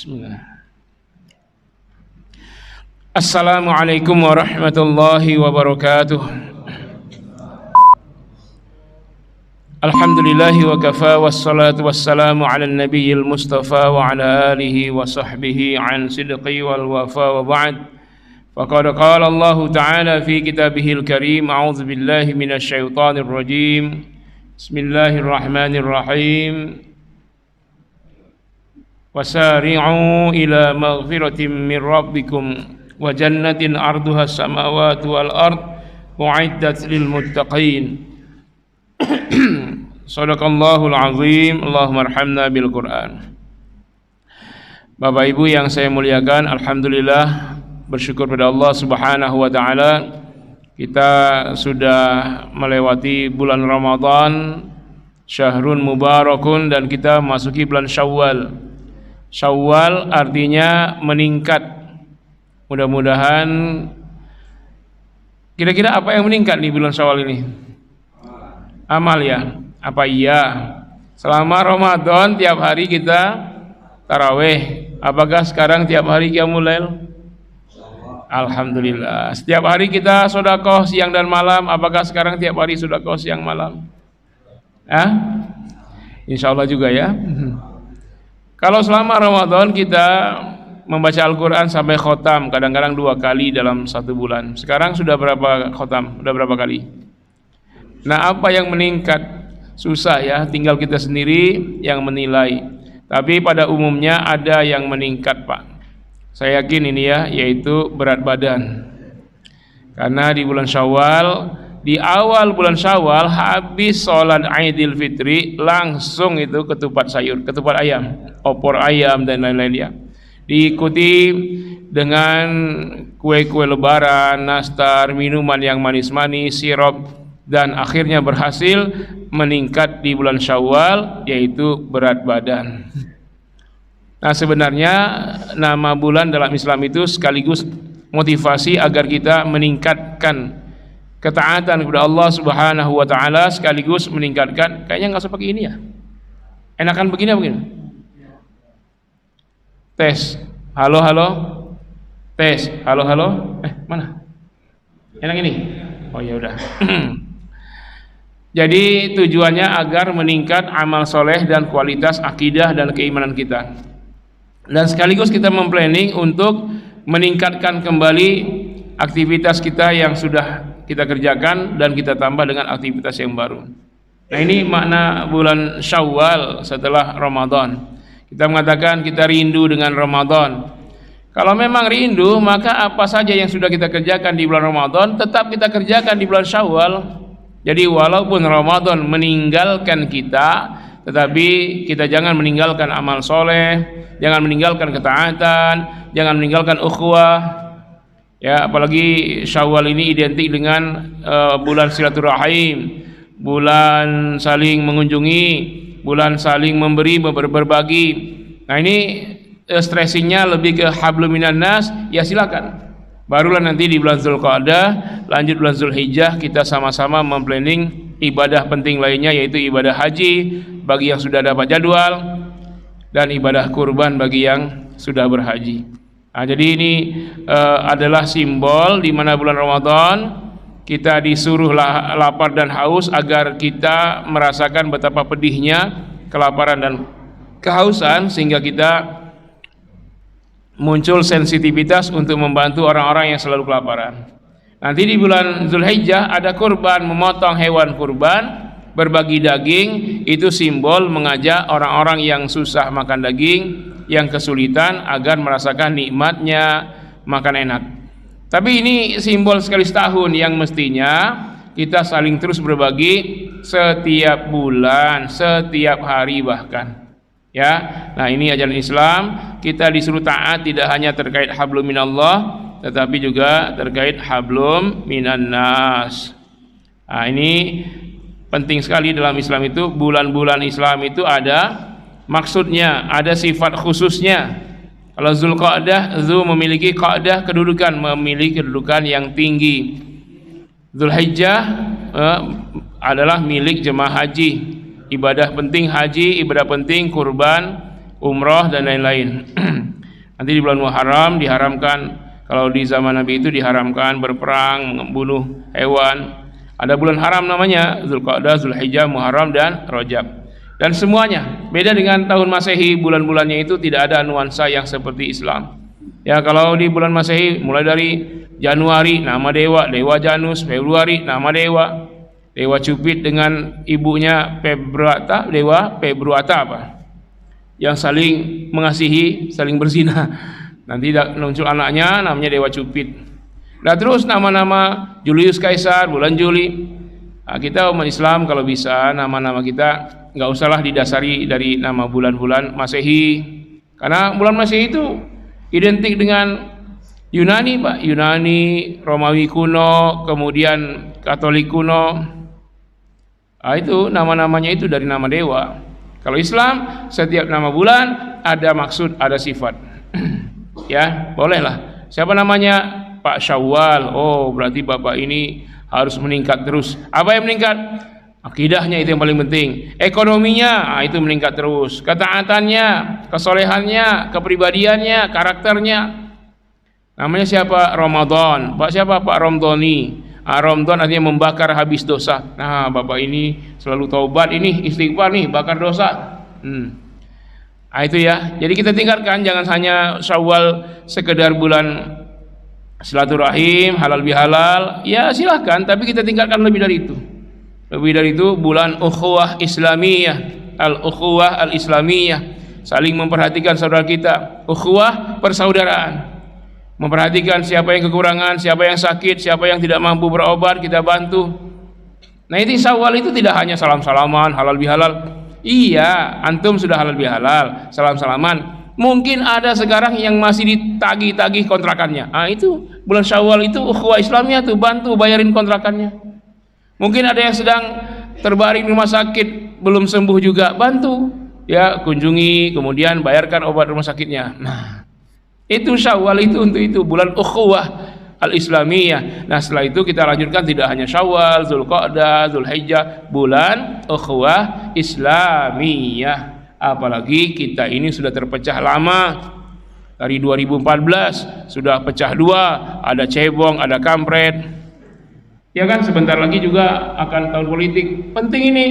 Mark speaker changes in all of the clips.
Speaker 1: Bismillah. Assalamualaikum warahmatullahi wabarakatuh. Alhamdulillahi wa kafa wassalatu wassalamu ala nabiyil mustafa wa ala alihi wa sahbihi an sidqi wal wafa wa ba'd. Faqad qala Allah ta'ala fi kitabihil karim, a'udzu billahi minasy syaithanir rajim. Bismillahirrahmanirrahim. Wasari'u ila maghfiratin min rabbikum wa jannatin arduha as-samawati wal ard u'iddat lil muttaqin. Shadaqallahul azim. Allahumma arhamna bil Qur'an. Bapak Ibu yang saya muliakan, alhamdulillah bersyukur pada Allah Subhanahu wa taala, kita sudah melewati bulan Ramadan, syahrun mubarakun, dan kita masuki bulan Syawal. Syawal artinya meningkat. Mudah-mudahan, kira-kira apa yang meningkat di bulan Syawal ini? Amal ya? Apa iya? Selama Ramadan tiap hari kita tarawih. Apakah sekarang tiap hari qiyamul lail? Alhamdulillah. Setiap hari kita sedekah siang dan malam. Apakah sekarang tiap hari sedekah siang malam? Insyaallah juga ya. Kalau selama Ramadan kita membaca Al-Quran sampai khotam, kadang-kadang 2 kali dalam 1 bulan. Sekarang sudah berapa khotam? Sudah berapa kali? Nah, apa yang meningkat? Susah ya, tinggal kita sendiri yang menilai. Tapi pada umumnya ada yang meningkat, Pak. Saya yakin ini ya, yaitu berat badan. Karena di bulan Syawal, di awal bulan Syawal, habis sholat Idul Fitri, langsung itu ketupat sayur, ketupat ayam, opor ayam dan lain-lain ya. Diikuti dengan kue-kue lebaran, nastar, minuman yang manis-manis, sirup, dan akhirnya berhasil meningkat di bulan Syawal, yaitu berat badan. Nah, sebenarnya nama bulan dalam Islam itu sekaligus motivasi agar kita meningkatkan ketaatan kepada Allah Subhanahu wa taala, sekaligus meningkatkan, kayaknya nggak usah pakai ini ya. Enakan begini apa begini? Tes. Halo halo. Tes. Halo halo. Mana? Enak ini? Oh ya udah. Jadi tujuannya agar meningkat amal soleh dan kualitas akidah dan keimanan kita. Dan sekaligus kita memplanning untuk meningkatkan kembali aktivitas kita yang sudah kita kerjakan dan kita tambah dengan aktivitas yang baru. Nah, ini makna bulan Syawal setelah Ramadan. Kita mengatakan kita rindu dengan Ramadan. Kalau memang rindu, maka apa saja yang sudah kita kerjakan di bulan Ramadan tetap kita kerjakan di bulan Syawal. Jadi walaupun Ramadan meninggalkan kita, tetapi kita jangan meninggalkan amal soleh, jangan meninggalkan ketaatan, jangan meninggalkan ukhuwah. Ya, apalagi Syawal ini identik dengan bulan silaturahim, bulan saling mengunjungi, bulan saling memberi, berbagi. Nah, ini stressingnya lebih ke hablum minan nas, ya silakan. Barulah nanti di bulan Zulqa'dah, lanjut bulan Zulhijjah, kita sama-sama memplanning ibadah penting lainnya, yaitu ibadah haji bagi yang sudah dapat jadwal dan ibadah kurban bagi yang sudah berhaji. Nah, jadi ini adalah simbol di mana bulan Ramadan kita disuruh lapar dan haus agar kita merasakan betapa pedihnya kelaparan dan kehausan, sehingga kita muncul sensitivitas untuk membantu orang-orang yang selalu kelaparan. Nanti di bulan Zulhijjah ada kurban, memotong hewan kurban, berbagi daging, itu simbol mengajak orang-orang yang susah makan daging, yang kesulitan, agar merasakan nikmatnya makan enak. Tapi ini simbol sekali setahun yang mestinya kita saling terus berbagi setiap bulan, setiap hari bahkan. Ya, nah ini ajaran Islam. Kita disuruh taat tidak hanya terkait hablum minallah, tetapi juga terkait hablum minan nas. Nah, ini penting sekali dalam Islam itu. Bulan-bulan Islam itu ada maksudnya, ada sifat khususnya. Kalau Zulqa'dah, Zul memiliki qa'dah, kedudukan, memiliki kedudukan yang tinggi. Zulhijjah adalah milik jemaah haji. Ibadah penting haji, ibadah penting kurban, umrah dan lain-lain. Nanti di bulan Muharram diharamkan, kalau di zaman Nabi itu diharamkan berperang, membunuh hewan. Ada bulan haram namanya Zulqa'dah, Zulhijjah, Muharram dan Rajab. Dan semuanya beda dengan tahun Masehi, bulan-bulannya itu tidak ada nuansa yang seperti Islam. Ya, kalau di bulan Masehi mulai dari Januari nama dewa, dewa Janus, Februari nama dewa, dewa Cupid dengan ibunya Pebrata, dewa Pebruata apa? Yang saling mengasihi, saling berzina. Nanti muncul anaknya namanya dewa Cupid. Nah, terus nama-nama Julius Kaisar bulan Juli. Nah, kita umat Islam kalau bisa nama-nama kita nggak usahlah didasari dari nama bulan-bulan Masehi, karena bulan Masehi itu identik dengan Yunani, Pak. Yunani, Romawi kuno, kemudian Katolik kuno. Nah, itu nama-namanya itu dari nama dewa. Kalau Islam, setiap nama bulan ada maksud, ada sifat. Ya, bolehlah. Siapa namanya? Pak Syawal. Oh, berarti Bapak ini harus meningkat terus. Apa yang meningkat? Akidahnya itu yang paling penting. Ekonominya, itu meningkat terus. Ketaatannya, kesolehannya, kepribadiannya, karakternya. Namanya siapa? Ramadan. Pak siapa? Pak Romdoni. Ramadan artinya membakar habis dosa. Nah, Bapak ini selalu taubat, ini istighfar nih, bakar dosa. Nah, itu ya. Jadi kita tingkatkan, jangan hanya Syawal sekedar bulan silaturahim, halal bihalal. Ya silahkan, tapi kita tingkatkan lebih dari itu. Lebih dari itu, bulan ukhuwah Islamiyah, al-ukhuwah al-Islamiyah, saling memperhatikan saudara kita. Ukhuwah persaudaraan, memperhatikan siapa yang kekurangan, siapa yang sakit, siapa yang tidak mampu berobat, kita bantu. Nah, ini Syawal itu tidak hanya salam-salaman, halal bihalal. Iya, antum sudah halal bihalal, salam-salaman. Mungkin ada sekarang yang masih ditagih-tagih kontrakannya. Itu bulan Syawal itu ukhuwah Islamiyah tuh, bantu bayarin kontrakannya. Mungkin ada yang sedang terbaring di rumah sakit, belum sembuh juga, bantu. Ya, kunjungi, kemudian bayarkan obat rumah sakitnya. Nah, itu Syawal itu untuk itu, bulan ukhuwah al-Islamiyah. Nah, setelah itu kita lanjutkan tidak hanya Syawal, Zulqa'dah, Zulhijjah, bulan ukhuwah Islamiyah. Apalagi kita ini sudah terpecah lama. Dari 2014 sudah pecah dua, ada cebong, ada kampret. Ya kan, sebentar lagi juga akan tahun politik. Penting ini,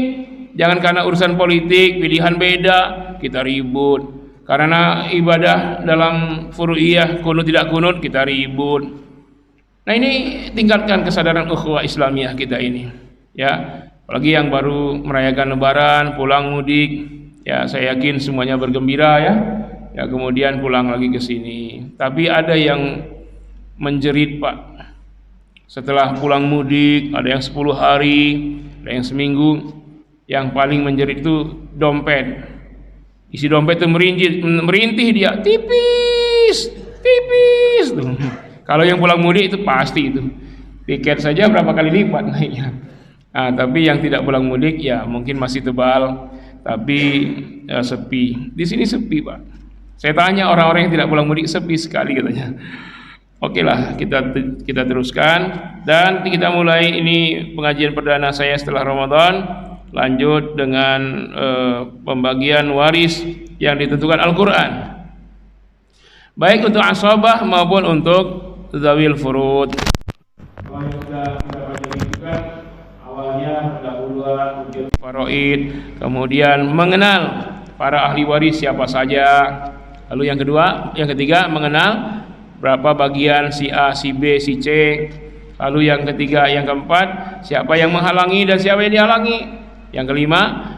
Speaker 1: jangan karena urusan politik, pilihan beda, kita ribut. Karena ibadah dalam furu'iyah, kunut tidak kunut, kita ribut. Nah, ini tingkatkan kesadaran ukhuwah Islamiyah kita ini. Ya, apalagi yang baru merayakan Lebaran, pulang mudik, ya saya yakin semuanya bergembira ya. Ya, kemudian pulang lagi ke sini. Tapi ada yang menjerit, Pak. Setelah pulang mudik, ada yang 10 hari, ada yang seminggu. Yang paling menjerit itu dompet. Isi dompet itu merintih dia, tipis. Kalau yang pulang mudik itu pasti itu. Tiket saja berapa kali lipat naiknya. Tapi yang tidak pulang mudik ya mungkin masih tebal, tapi ya, sepi. Di sini sepi, Pak. Saya tanya orang-orang yang tidak pulang mudik, sepi sekali katanya. Oke lah, kita teruskan dan kita mulai ini pengajian perdana saya setelah Ramadan. Lanjut dengan pembagian waris yang ditentukan Al-Quran, baik untuk asabah maupun untuk zawil furud. Awalnya pendahuluan, faraid, kemudian mengenal para ahli waris siapa saja. Lalu yang ketiga mengenal berapa bagian si A, si B, si C. Lalu yang ketiga, yang keempat, siapa yang menghalangi dan siapa yang dihalangi. Yang kelima,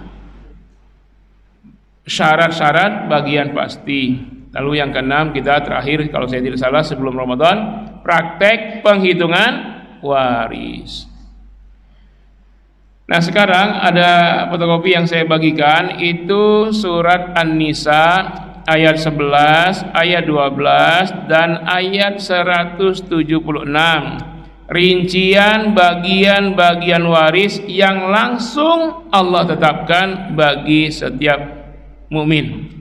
Speaker 1: syarat-syarat bagian pasti. Lalu yang keenam, kita terakhir kalau saya tidak salah sebelum Ramadan, praktek penghitungan waris. Nah, sekarang ada fotokopi yang saya bagikan, itu surat An-Nisa ayat 11, ayat 12 dan ayat 176. Rincian bagian-bagian waris yang langsung Allah tetapkan bagi setiap mukmin.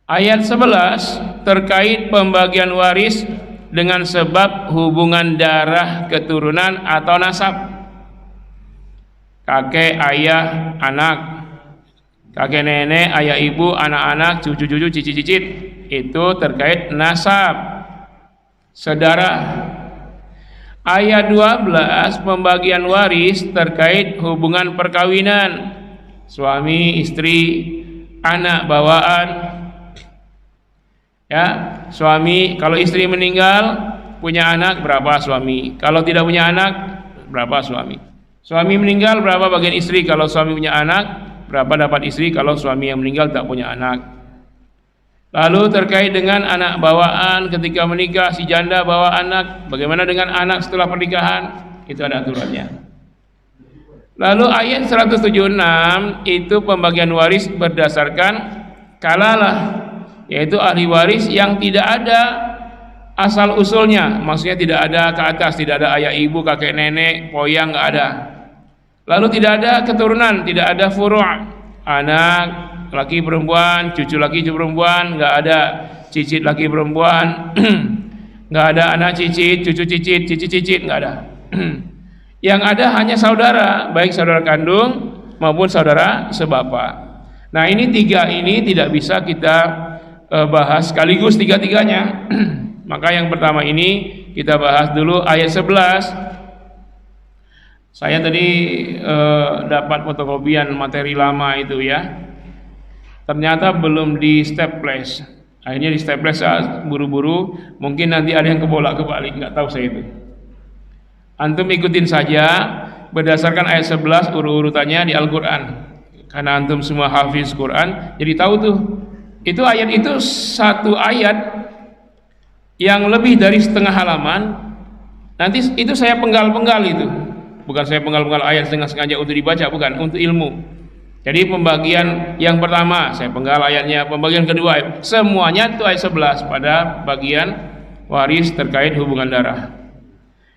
Speaker 1: Ayat 11 terkait pembagian waris dengan sebab hubungan darah keturunan atau nasab. Kakek, ayah, anak. kakek nenek, ayah ibu, anak-anak, cucu-cucu, cicit-cicit, itu terkait nasab, saudara. Ayat 12 pembagian waris terkait hubungan perkawinan, suami, istri, anak bawaan. Ya, suami kalau istri meninggal punya anak berapa suami? Kalau tidak punya anak berapa suami? Suami meninggal berapa bagian istri? Kalau suami punya anak berapa dapat istri kalau suami yang meninggal tak punya anak? Lalu terkait dengan anak bawaan ketika menikah, si janda bawa anak, bagaimana dengan anak setelah pernikahan? Itu ada aturannya. Lalu ayat 176 itu pembagian waris berdasarkan kalalah, yaitu ahli waris yang tidak ada asal usulnya, maksudnya tidak ada ke atas, tidak ada ayah ibu, kakek nenek, poyang, nggak ada. Lalu tidak ada keturunan, tidak ada furu', anak laki perempuan, cucu laki cucu perempuan, nggak ada cicit laki perempuan, nggak ada anak cicit, cucu cicit, cicit cicit, nggak ada. Yang ada hanya saudara, baik saudara kandung maupun saudara sebapa. Nah, ini tiga ini tidak bisa kita bahas sekaligus tiga-tiganya. Maka yang pertama ini kita bahas dulu ayat 11. Saya tadi dapat fotokopian materi lama itu ya. Ternyata belum di staples. Akhirnya di staples buru-buru. Mungkin nanti ada yang kebolak-kebalik, nggak tahu saya itu. Antum ikutin saja berdasarkan ayat 11 urut-urutannya di Al-Quran. Karena antum semua hafiz Quran, jadi tahu tuh. Itu ayat itu satu ayat yang lebih dari setengah halaman. Nanti itu saya penggal-penggal itu. Bukan saya penggal-penggal ayat sengaja untuk dibaca, bukan, untuk ilmu. Jadi pembagian yang pertama saya penggal ayatnya, pembagian kedua semuanya itu ayat 11 pada bagian waris terkait hubungan darah.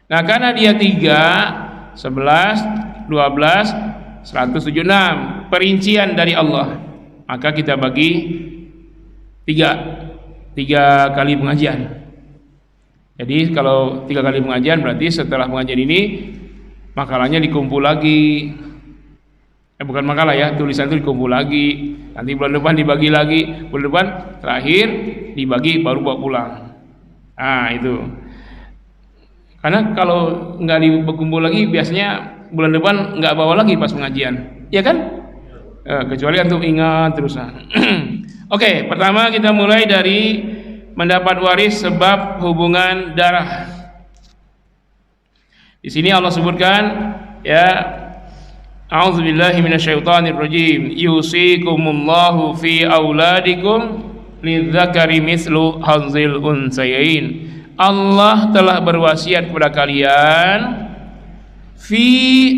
Speaker 1: Nah, karena dia 3, 11, 12, 176 perincian dari Allah, maka kita bagi tiga kali pengajian. Jadi kalau 3 kali pengajian berarti setelah pengajian ini makalahnya dikumpul lagi. Bukan makalah ya, tulisan itu dikumpul lagi. Nanti bulan depan dibagi lagi, bulan depan terakhir dibagi baru bawa pulang. Nah itu. Karena kalau nggak dikumpul lagi biasanya bulan depan nggak bawa lagi pas pengajian, ya kan? Kecuali antum ingat terusan. Oke, pertama kita mulai dari mendapat waris sebab hubungan darah. Di sini Allah sebutkan ya, a'udzubillahi minasyaitonirrajim, yusikumullahu fi auladikum lidzakari mislu hadzil unsayain. Allah telah berwasiat kepada kalian fi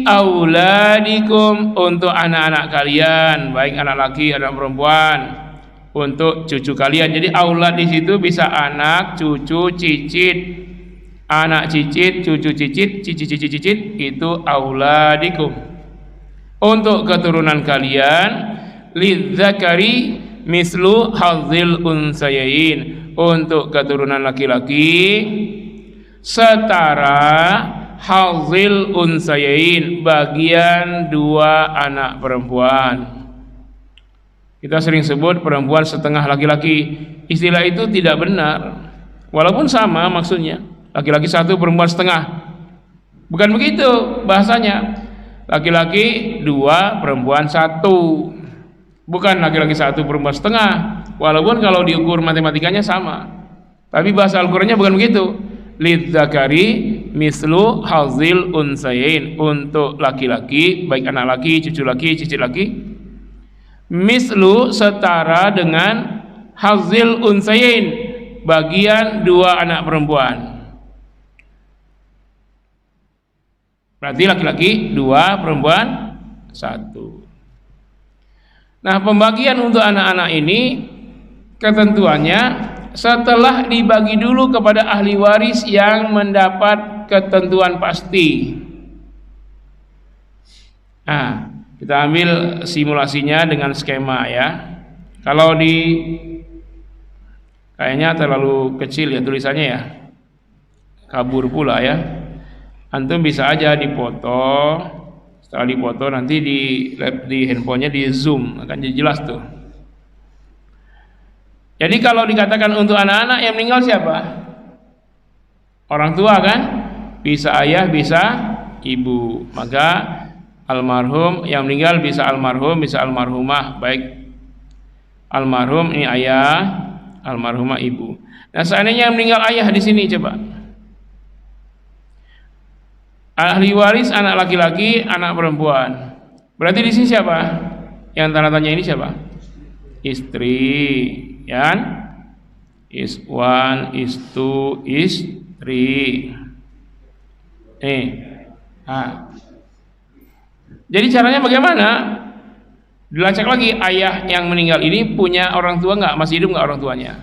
Speaker 1: auladikum, untuk anak-anak kalian, baik anak laki anak perempuan, untuk cucu kalian. Jadi aulad di situ bisa anak, cucu, cicit, anak cicit, cucu cicit, cicit, itu auladikum. Untuk keturunan kalian, lidzakari mislu hadzil unsayain, untuk keturunan laki-laki setara hadzil unsayain, bagian 2 anak perempuan. Kita sering sebut perempuan setengah laki-laki. Istilah itu tidak benar, walaupun sama maksudnya, laki-laki 1 perempuan setengah. Bukan begitu bahasanya. Laki-laki 2 perempuan 1, bukan laki-laki 1 perempuan setengah. Walaupun kalau diukur matematikanya sama, tapi bahasa Al-Qurannya bukan begitu. Lidzakari mislu hadzil unsayain, untuk laki-laki, baik anak laki, cucu laki, cicit laki, mislu setara dengan hadzil unsayain, bagian 2 anak perempuan. Berarti laki-laki 2, perempuan 1. Nah, pembagian untuk anak-anak ini ketentuannya setelah dibagi dulu kepada ahli waris yang mendapat ketentuan pasti. Nah, kita ambil simulasinya dengan skema ya. Kalau kayaknya terlalu kecil ya tulisannya ya, kabur pula ya. Antum bisa aja dipoto Setelah dipoto nanti di handphonenya di zoom akan jadi jelas tuh. Jadi kalau dikatakan untuk anak-anak yang meninggal siapa? Orang tua kan? Bisa ayah, bisa ibu. Maka almarhum yang meninggal bisa almarhum, bisa almarhumah. Baik almarhum ini ayah, almarhumah ibu. Nah, seandainya yang meninggal ayah di sini coba. Ahli waris anak laki-laki, anak perempuan. Berarti di sini siapa? Yang tanda tanya ini siapa? Istri, ya. Is one, is two, istri. Jadi caranya bagaimana? Dilacak lagi, ayah yang meninggal ini punya orang tua nggak? Masih hidup nggak orang tuanya?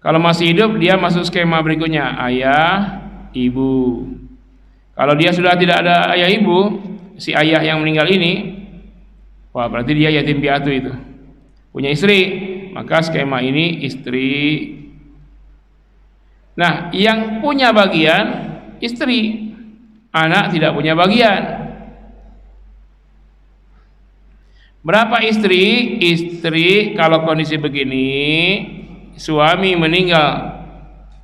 Speaker 1: Kalau masih hidup, dia masuk skema berikutnya, ayah, ibu. Kalau dia sudah tidak ada ayah ibu, si ayah yang meninggal ini, wah berarti dia yatim piatu itu. Punya istri, maka skema ini istri. Nah, yang punya bagian istri, anak tidak punya bagian. Berapa istri? Istri kalau kondisi begini, suami meninggal,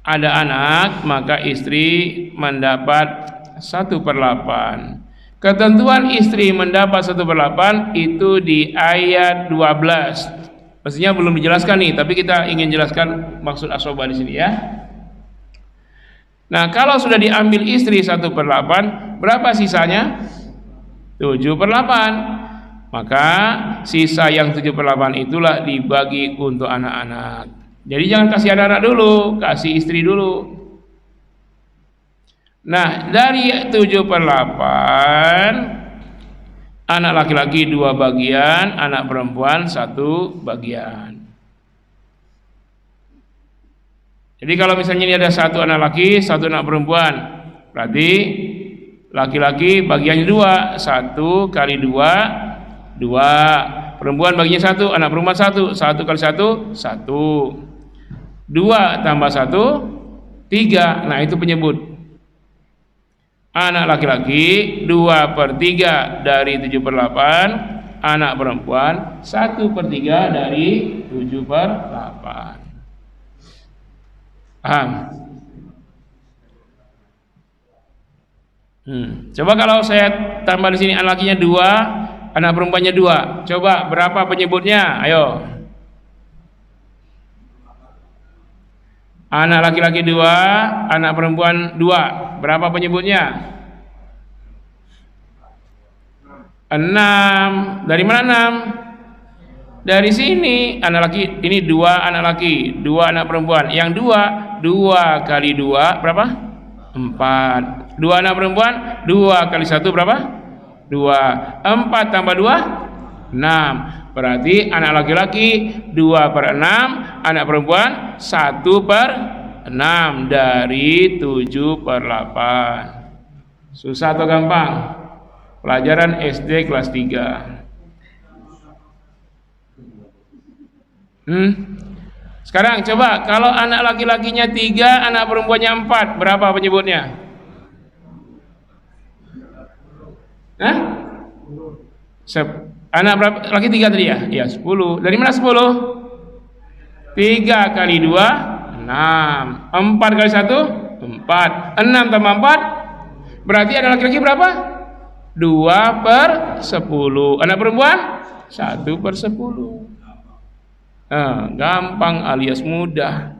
Speaker 1: ada anak, maka istri mendapat 1/8. Ketentuan istri mendapat 1/8 itu di ayat 12. Pastinya belum dijelaskan nih, tapi kita ingin jelaskan maksud asoba di sini ya. Nah, kalau sudah diambil istri 1/8, berapa sisanya? 7/8. Maka sisa yang 7/8 itulah dibagi untuk anak-anak. Jadi jangan kasih anak-anak dulu, kasih istri dulu. Nah, dari 7/8, anak laki-laki 2 bagian, anak perempuan 1 bagian. Jadi kalau misalnya ini ada 1 anak laki, 1 anak perempuan, berarti laki-laki bagiannya 2, 1 kali 2, 2. Perempuan baginya 1, anak perempuan 1, 1 kali 1, 1. 2 tambah 1, 3. Nah, itu penyebut. Anak laki-laki 2/3 dari 7/8, anak perempuan 1/3 dari 7/8. Paham? Coba kalau saya tambah di sini anak lakinya 2, anak perempuannya 2. Coba berapa penyebutnya? Ayo. Anak laki-laki 2, anak perempuan 2. Berapa penyebutnya? 6. Dari mana 6? Dari sini. Anak laki ini 2 anak laki, 2 anak perempuan. Yang 2 kali 2 berapa? 4. 2 anak perempuan, 2 kali 1 berapa? 2. 4 tambah 2, 6. Berarti anak laki-laki 2/6, anak perempuan 1/6 dari 7/8. Susah atau gampang? Pelajaran SD kelas 3. Sekarang coba kalau anak laki-lakinya 3, anak perempuannya 4, berapa penyebutnya? Anak berapa? Laki 3 tadi ya? Ya 10. Dari mana 10? 3 kali 2, 6. 4 kali 1, 4. 6 tambah 4, berarti ada laki-laki berapa? 2/10. Anak perempuan 1/10. Gampang alias mudah.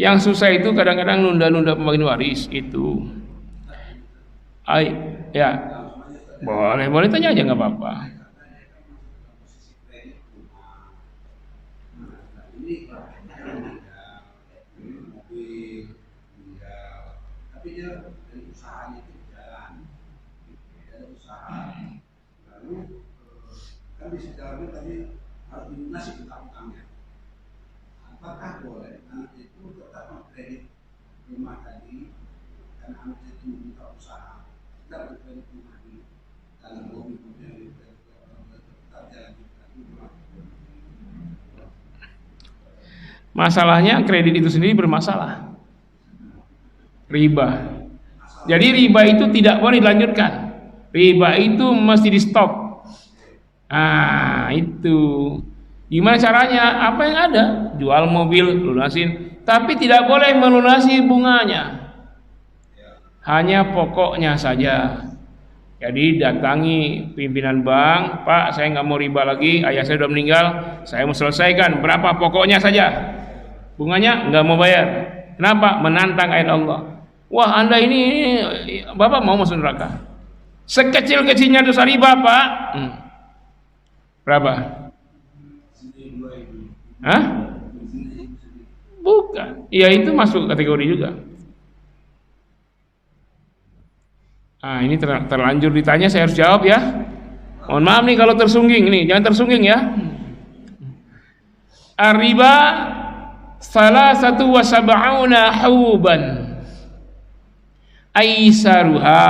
Speaker 1: Yang susah itu kadang-kadang nunda-nunda pembagian waris itu. Ya, boleh tanya aja nggak apa-apa.
Speaker 2: Kan di dalamnya tadi harus dilunasi utang-utangnya. Apakah boleh anak itu tetap mengkredit rumah tadi karena anak itu minta usaha, tidak mengkredit rumah ini dalam mobil-mobil tetap jalan rumah.
Speaker 1: Masalahnya kredit itu sendiri bermasalah. Riba. Jadi riba itu tidak boleh dilanjutkan. Riba itu mesti di stop. Itu. Gimana caranya? Apa yang ada? Jual mobil, lunasin. Tapi tidak boleh melunasi bunganya. Hanya pokoknya saja. Jadi datangi pimpinan bank, Pak, saya nggak mau riba lagi, ayah saya sudah meninggal, saya mau selesaikan. Berapa pokoknya saja? Bunganya nggak mau bayar. Kenapa? Menantang ayat Allah. Wah, Anda ini Bapak mau masuk neraka. Sekecil-kecilnya dosa riba, Pak. Berapa? Hah? Bukan. Ya itu masuk kategori juga. Ini terlanjur ditanya, saya harus jawab ya. Mohon maaf nih kalau tersungging nih, jangan tersungging ya. Ar-riba salasatu wa sab'una huban. Aisaruha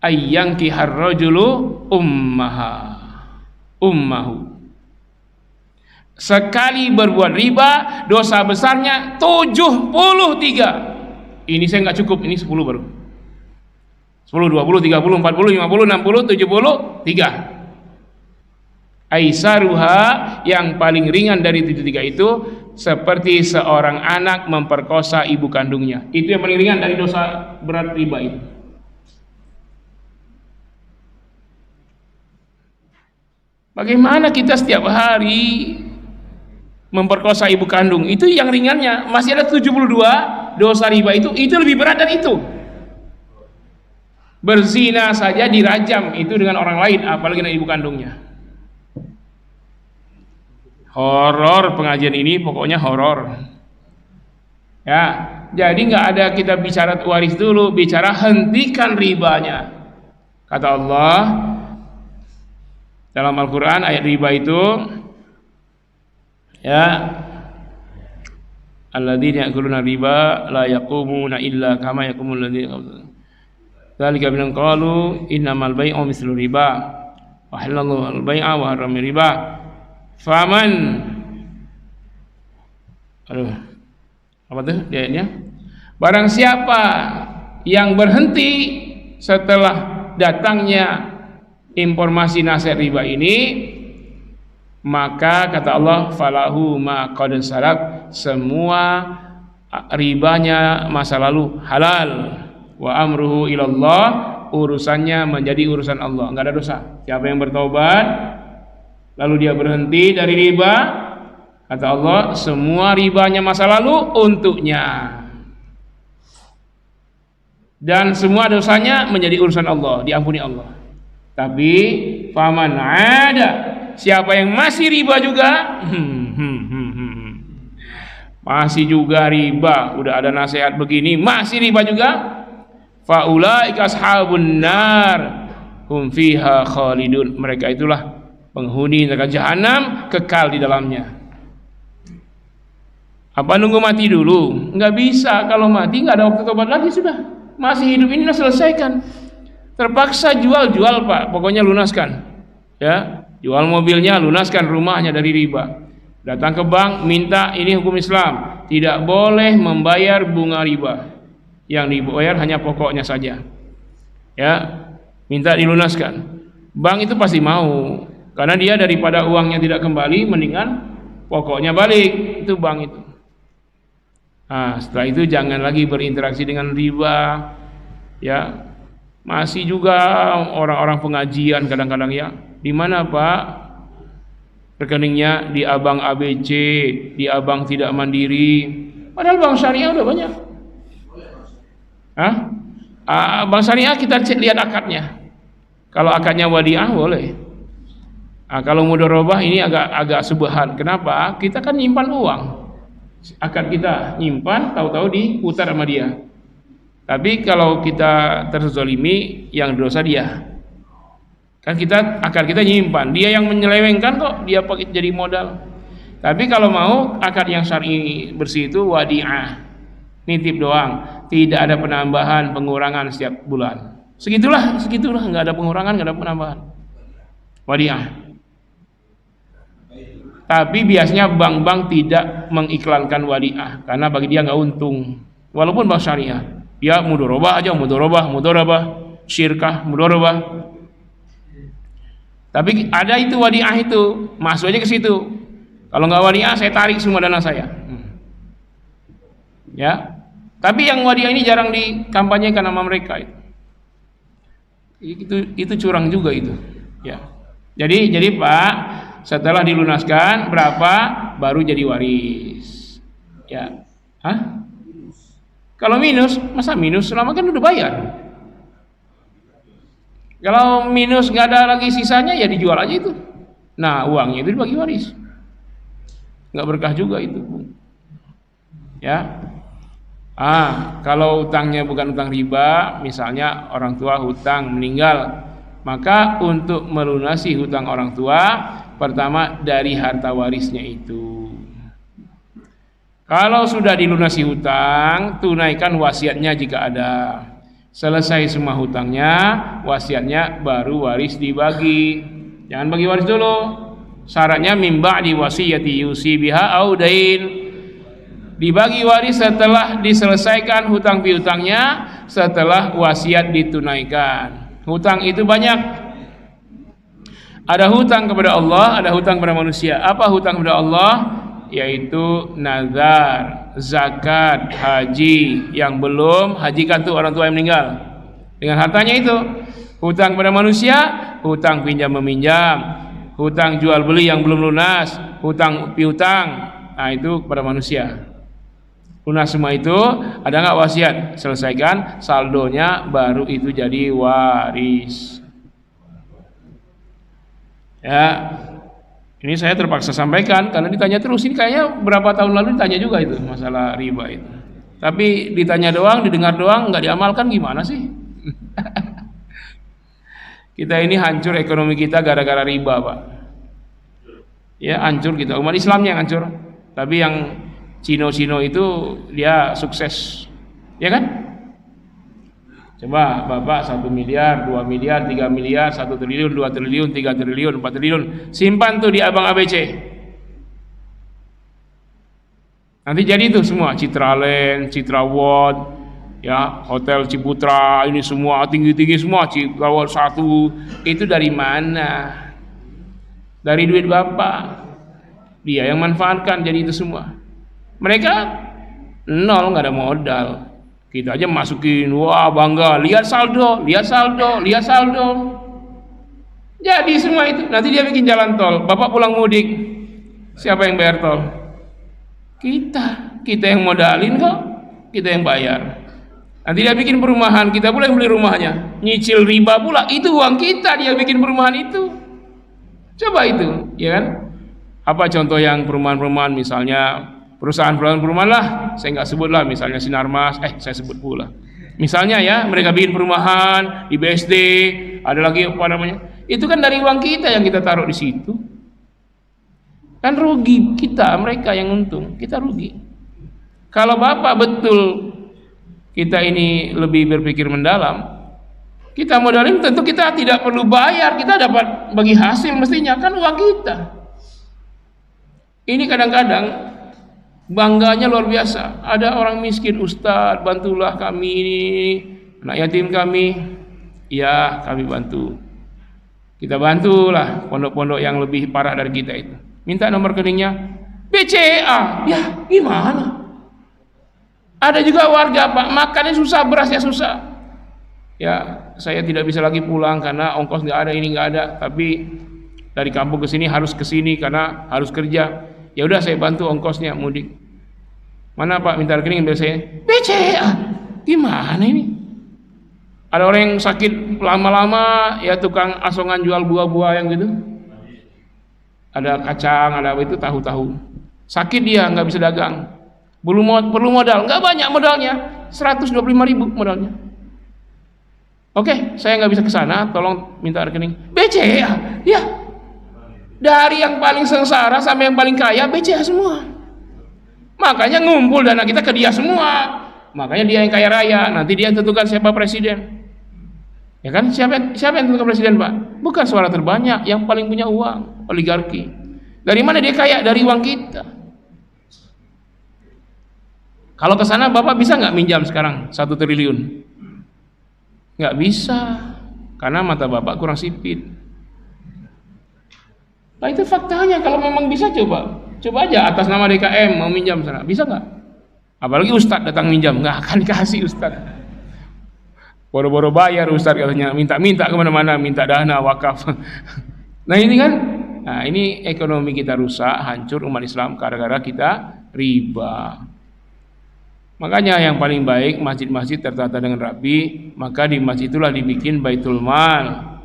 Speaker 1: ayyankihar rajulu ummahu. Sekali berbuat riba, dosa besarnya 73. Ini saya nggak cukup, ini 10 baru. 10, 20, 30, 40, 50, 60, 73. Aisaruha, yang paling ringan dari 73 itu seperti seorang anak memperkosa ibu kandungnya. Itu yang paling ringan dari dosa berat riba itu. Bagaimana kita setiap hari memperkosa ibu kandung? Itu yang ringannya. Masih ada 72 dosa riba itu lebih berat dari itu. Berzina saja dirajam itu dengan orang lain, apalagi dengan ibu kandungnya. Horor pengajian ini, pokoknya horor. Ya, jadi nggak ada kita bicara waris dulu, bicara hentikan ribanya. Kata Allah dalam Al-Quran ayat riba itu, ya, alladzina ya'kuluna riba la yaqumuna illa kama yaqumul ladzina dzalika bilan qalu innamal bai'u mislu riba wa halallahu al-bai'a wa harrama riba faman apa tuh ayatnya? Barang siapa yang berhenti setelah datangnya informasi nasihat riba ini, maka kata Allah falahu ma qad salaf, semua ribanya masa lalu halal, wa amruhu ilallah, urusannya menjadi urusan Allah, enggak ada dosa. Siapa yang bertobat lalu dia berhenti dari riba, kata Allah semua ribanya masa lalu untuknya, dan semua dosanya menjadi urusan Allah, diampuni Allah. Tapi faman ada, siapa yang masih riba juga, masih juga riba, udah ada nasihat begini masih riba juga, faulaika ashabun nar hum fiha khalidun, mereka itulah penghuni neraka jahanam, kekal di dalamnya. Apa nunggu mati dulu? Nggak bisa, kalau mati nggak ada waktu tobat lagi, sudah masih hidup ini selesaikan. Terpaksa jual Pak, pokoknya lunaskan, ya, jual mobilnya, lunaskan rumahnya dari riba. Datang ke bank, minta, ini hukum Islam, tidak boleh membayar bunga riba, yang dibayar hanya pokoknya saja, ya, minta dilunaskan. Bank itu pasti mau, karena dia daripada uangnya tidak kembali, mendingan pokoknya balik, itu bank itu. Nah, setelah itu jangan lagi berinteraksi dengan riba, ya. Masih juga orang-orang pengajian kadang-kadang, ya, di mana Pak rekeningnya? Di Abang ABC, di Abang Tidak Mandiri, padahal bank syariah udah banyak. Bank syariah kita lihat akadnya. Kalau akadnya wadiah boleh. Kalau mudharabah ini agak subhan. Kenapa? Kita kan nyimpan uang, akad kita nyimpan, tahu-tahu diputar sama dia. Tapi kalau kita terzalimi, yang dosa dia. Kan kita akad kita nyimpan, dia yang menyelewengkan kok, dia pakai jadi modal. Tapi kalau mau akad yang syar'i bersih itu wadi'ah, nitip doang, tidak ada penambahan pengurangan setiap bulan. Segitulah, nggak ada pengurangan, nggak ada penambahan. Wadi'ah. Tapi biasanya bank-bank tidak mengiklankan wadi'ah karena bagi dia nggak untung, walaupun bank syariah. Ya mudharabah aja, mudharabah. syirkah, mudharabah. Tapi ada itu wadiah itu, masuk aja ke situ. Kalau nggak wadiah, saya tarik semua dana saya. Ya, tapi yang wadiah ini jarang dikampanyekan nama mereka. Itu curang juga itu. Ya, jadi Pak, setelah dilunaskan berapa baru jadi waris. Ya, hah? Kalau minus, masa minus? Selama kan udah bayar. Kalau minus nggak ada lagi sisanya, ya dijual aja itu. Nah, uangnya itu dibagi waris. Nggak berkah juga itu. Ya. Kalau utangnya bukan utang riba, misalnya orang tua hutang meninggal, maka untuk melunasi hutang orang tua, pertama dari harta warisnya itu. Kalau sudah dilunasi hutang, tunaikan wasiatnya jika ada. Selesai semua hutangnya, wasiatnya baru waris dibagi. Jangan bagi waris dulu. Syaratnya mim ba'di wasiyati yusi biha au dain. Dibagi waris setelah diselesaikan hutang piutangnya, setelah wasiat ditunaikan. Hutang itu banyak. Ada hutang kepada Allah, ada hutang kepada manusia. Apa hutang kepada Allah? Yaitu nazar, zakat, haji. Yang belum hajikan tuh orang tua yang meninggal dengan hartanya itu. Hutang kepada manusia, hutang pinjam meminjam, hutang jual beli yang belum lunas, hutang piutang. Nah, itu kepada manusia. Lunas semua itu, ada nggak wasiat? Selesaikan, saldonya baru itu jadi waris. Ya, ini saya terpaksa sampaikan karena ditanya terus. Ini kayaknya berapa tahun lalu ditanya juga itu masalah riba itu. Tapi ditanya doang, didengar doang, nggak diamalkan gimana sih? Kita ini hancur ekonomi kita gara-gara riba, Pak. Ya, hancur kita. Umat Islamnya yang hancur. Tapi yang Cino-Cino itu dia sukses. Ya kan? Coba Bapak 1 miliar, 2 miliar, 3 miliar, 1 triliun, 2 triliun, 3 triliun, 4 triliun. Simpan tuh di Abang ABC. Nanti jadi itu semua, Citraland, Citraword, ya, Hotel Ciputra, ini semua tinggi-tinggi semua, Citraword 1. Itu dari mana? Dari duit Bapak. Dia yang manfaatkan jadi itu semua. Mereka nol, nggak ada modal. Kita aja masukin, wah bangga, lihat saldo, lihat saldo, lihat saldo. Jadi semua itu, nanti dia bikin jalan tol. Bapak pulang mudik, siapa yang bayar tol? Kita yang modalin kok, kita yang bayar. Nanti dia bikin perumahan, kita pula yang beli rumahnya. Nyicil riba pula, itu uang kita dia bikin perumahan itu. Coba itu, ya kan? Apa contoh yang perumahan-perumahan misalnya? Perusahaan-perusahaan lah, saya nggak sebut lah, misalnya Sinarmas, saya sebut pula. Misalnya ya, mereka bikin perumahan di BSD, ada lagi apa namanya? Itu kan dari uang kita yang kita taruh di situ. Kan rugi kita, mereka yang untung, kita rugi. Kalau Bapak betul kita ini lebih berpikir mendalam, kita modalin tentu kita tidak perlu bayar, kita dapat bagi hasil mestinya, kan uang kita. Ini kadang-kadang bangganya luar biasa. Ada orang miskin, Ustadz bantulah kami ini, anak yatim kami. Ya, kami bantu. Kita bantulah pondok-pondok yang lebih parah dari kita itu. Minta nomor rekeningnya, BCA. Ya, gimana? Ada juga warga, Pak, makannya susah, berasnya susah. Ya, saya tidak bisa lagi pulang karena ongkos nggak ada, ini nggak ada. Tapi dari kampung ke sini harus ke sini karena harus kerja. Ya udah saya bantu ongkosnya mudik. Mana Pak minta rekening biar saya? BCA. Gimana ini? Ada orang yang sakit lama-lama, ya tukang asongan jual buah-buah yang gitu. Ada kacang, ada apa itu, tahu-tahu. Sakit dia nggak bisa dagang. Perlu modal, nggak banyak modalnya, 125.000 modalnya. Oke, saya nggak bisa ke sana, tolong minta rekening. BCA, ya. Dari yang paling sengsara sampai yang paling kaya BCA semua. Makanya ngumpul dana kita ke dia semua. Makanya dia yang kaya raya. Nanti dia yang tentukan siapa presiden. Ya kan? Siapa yang tentukan presiden, Pak? Bukan suara terbanyak, yang paling punya uang, oligarki. Dari mana dia kaya? Dari uang kita. Kalau ke sana Bapak bisa nggak minjam sekarang 1 triliun? Nggak bisa, karena mata bapak kurang sipit. Nah itu faktanya. Kalau memang bisa coba aja atas nama DKM mau minjam sana, bisa nggak? Apalagi ustadz datang minjam, nggak akan dikasih ustadz. Boro-boro bayar ustadz katanya, minta kemana-mana, minta dana wakaf. Nah ini kan, ini ekonomi kita rusak, hancur umat Islam gara-gara kita riba. Makanya yang paling baik masjid-masjid tertata dengan rapi, maka di masjid itulah dibikin baitul mal.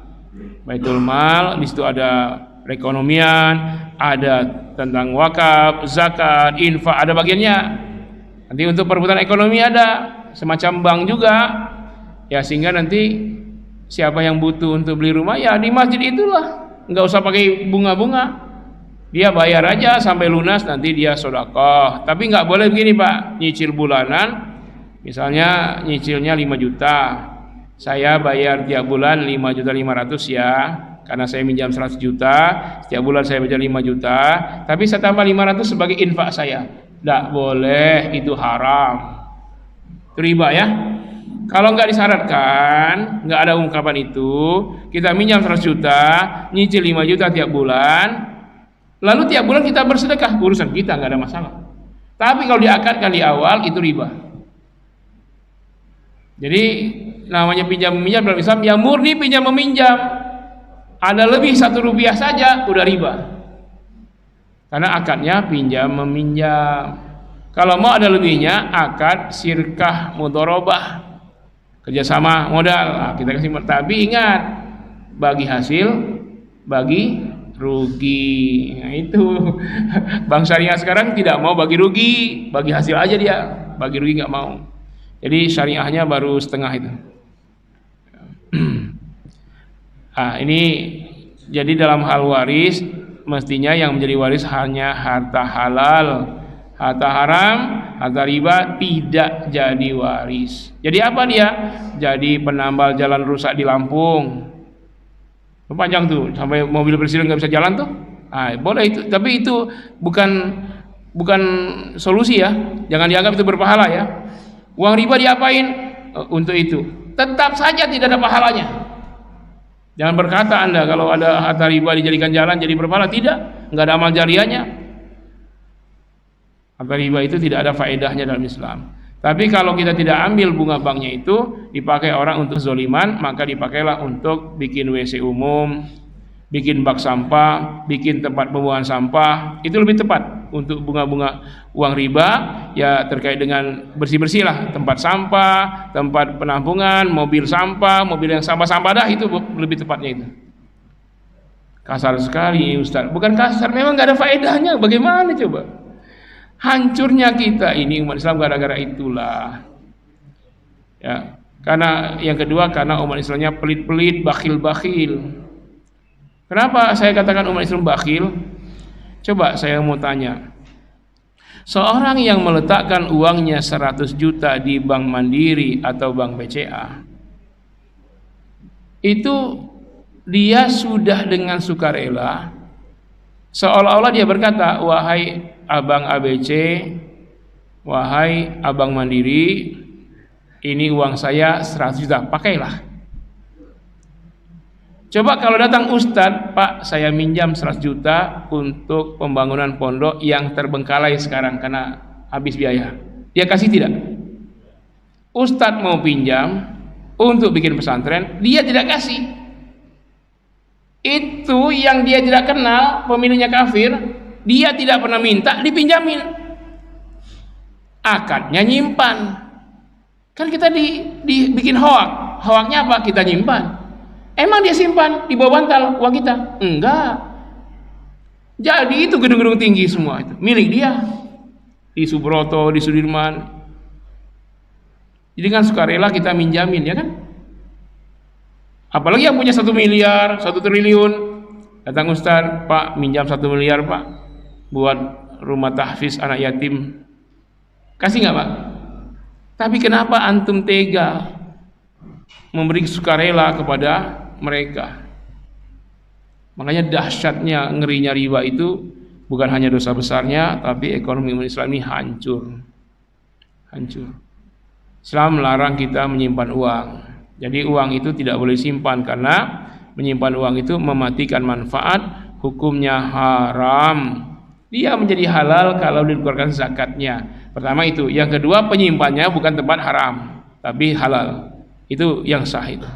Speaker 1: Baitul mal di situ ada perekonomian, ada tentang wakaf, zakat, infak, ada bagiannya. Nanti untuk perputaran ekonomi ada semacam bank juga. Ya sehingga nanti siapa yang butuh untuk beli rumah ya di masjid itulah. Enggak usah pakai bunga-bunga. Dia bayar aja sampai lunas, nanti dia sedekah. Tapi nggak boleh begini Pak, nyicil bulanan. Misalnya nyicilnya 5 juta. Saya bayar tiap bulan 5.500.000 ya. Karena saya minjam 100 juta, setiap bulan saya bayar 5 juta. Tapi saya tambah 500 sebagai infak saya. Nggak boleh, itu haram. Itu riba ya. Kalau nggak disyaratkan, nggak ada ungkapan itu, kita minjam 100 juta, nyicil 5 juta tiap bulan. Lalu tiap bulan kita bersedekah, urusan kita nggak ada masalah. Tapi kalau diakadkan di awal itu riba. Jadi namanya pinjam meminjam dalam Islam yang murni pinjam meminjam. Ada lebih 1 rupiah saja udah riba. Karena akadnya pinjam meminjam. Kalau mau ada lebihnya akad syirkah mudharabah. Kerjasama modal. Kita kasih, tapi ingat bagi hasil, bagi rugi. Nah itu bank syariah sekarang tidak mau bagi rugi, bagi hasil aja dia, bagi rugi nggak mau. Jadi syariahnya baru setengah itu. Ini jadi dalam hal waris mestinya yang menjadi waris hanya harta halal, harta haram, harta riba tidak jadi waris. Jadi apa dia? Jadi penambal jalan rusak di Lampung. Panjang tuh sampai mobil presiden nggak bisa jalan tuh, boleh itu, tapi itu bukan solusi ya, jangan dianggap itu berpahala ya. Uang riba diapain untuk itu? Tetap saja tidak ada pahalanya. Jangan berkata Anda kalau ada harta riba dijadikan jalan jadi berpahala, tidak, nggak ada amal jariahnya. Harta riba itu tidak ada faedahnya dalam Islam. Tapi kalau kita tidak ambil bunga banknya itu dipakai orang untuk zoliman, maka dipakailah untuk bikin WC umum, bikin bak sampah, bikin tempat pembuangan sampah. Itu lebih tepat untuk bunga-bunga uang riba ya terkait dengan bersih-bersih lah, tempat sampah, tempat penampungan, mobil sampah, mobil yang sampah-sampah dah, itu lebih tepatnya itu. Kasar sekali Ustaz. Bukan kasar, memang nggak ada faedahnya. Bagaimana coba? Hancurnya kita ini umat Islam gara-gara itulah. Ya, karena yang kedua karena umat Islamnya pelit-pelit, bakhil-bakhil. Kenapa saya katakan umat Islam bakhil? Coba saya mau tanya. Seorang yang meletakkan uangnya 100 juta di Bank Mandiri atau Bank BCA, itu dia sudah dengan sukarela, seolah-olah dia berkata, wahai Abang ABC, wahai Abang Mandiri, ini uang saya 100 juta, pakailah. Coba kalau datang Ustadz, Pak saya minjam 100 juta untuk pembangunan pondok yang terbengkalai sekarang karena habis biaya, dia kasih tidak? Ustadz mau pinjam untuk bikin pesantren, dia tidak kasih. Itu yang dia tidak kenal, pemiliknya kafir, dia tidak pernah minta, dipinjamin. Akadnya nyimpan. Kan kita dibikin hoak. Hoaknya apa? Kita nyimpan. Emang dia simpan di bawah bantal uang kita? Enggak. Jadi itu gedung-gedung tinggi semua itu milik dia. Di Subroto, di Sudirman. Jadi kan sukarela kita minjamin, ya kan? Apalagi yang punya 1 miliar, 1 triliun. Datang Ustaz, Pak minjam 1 miliar Pak buat rumah tahfiz anak yatim. Kasih nggak Pak? Tapi kenapa antum tega memberi sukarela kepada mereka? Makanya dahsyatnya, ngerinya riba itu bukan hanya dosa besarnya, tapi ekonomi Islam ini hancur. Islam melarang kita menyimpan uang. Jadi uang itu tidak boleh simpan karena menyimpan uang itu mematikan manfaat, hukumnya haram. Dia menjadi halal kalau dikeluarkan zakatnya. Pertama itu. Yang kedua, penyimpannya bukan tempat haram, tapi halal. Itu yang sah itu.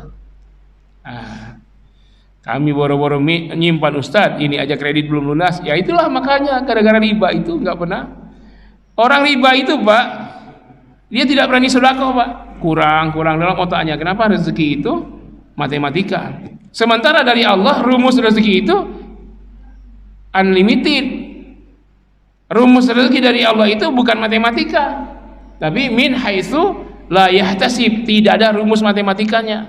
Speaker 1: Kami boro-boro nyimpan Ustadz, ini aja kredit belum lunas. Ya itulah makanya gara-gara riba itu nggak pernah. Orang riba itu Pak, dia tidak berani sedekah Pak. Kurang dalam otaknya. Kenapa? Rezeki itu matematika. Sementara dari Allah rumus rezeki itu unlimited. Rumus rezeki dari Allah itu bukan matematika, tapi min haitsu la yahtasib, tidak ada rumus matematikanya.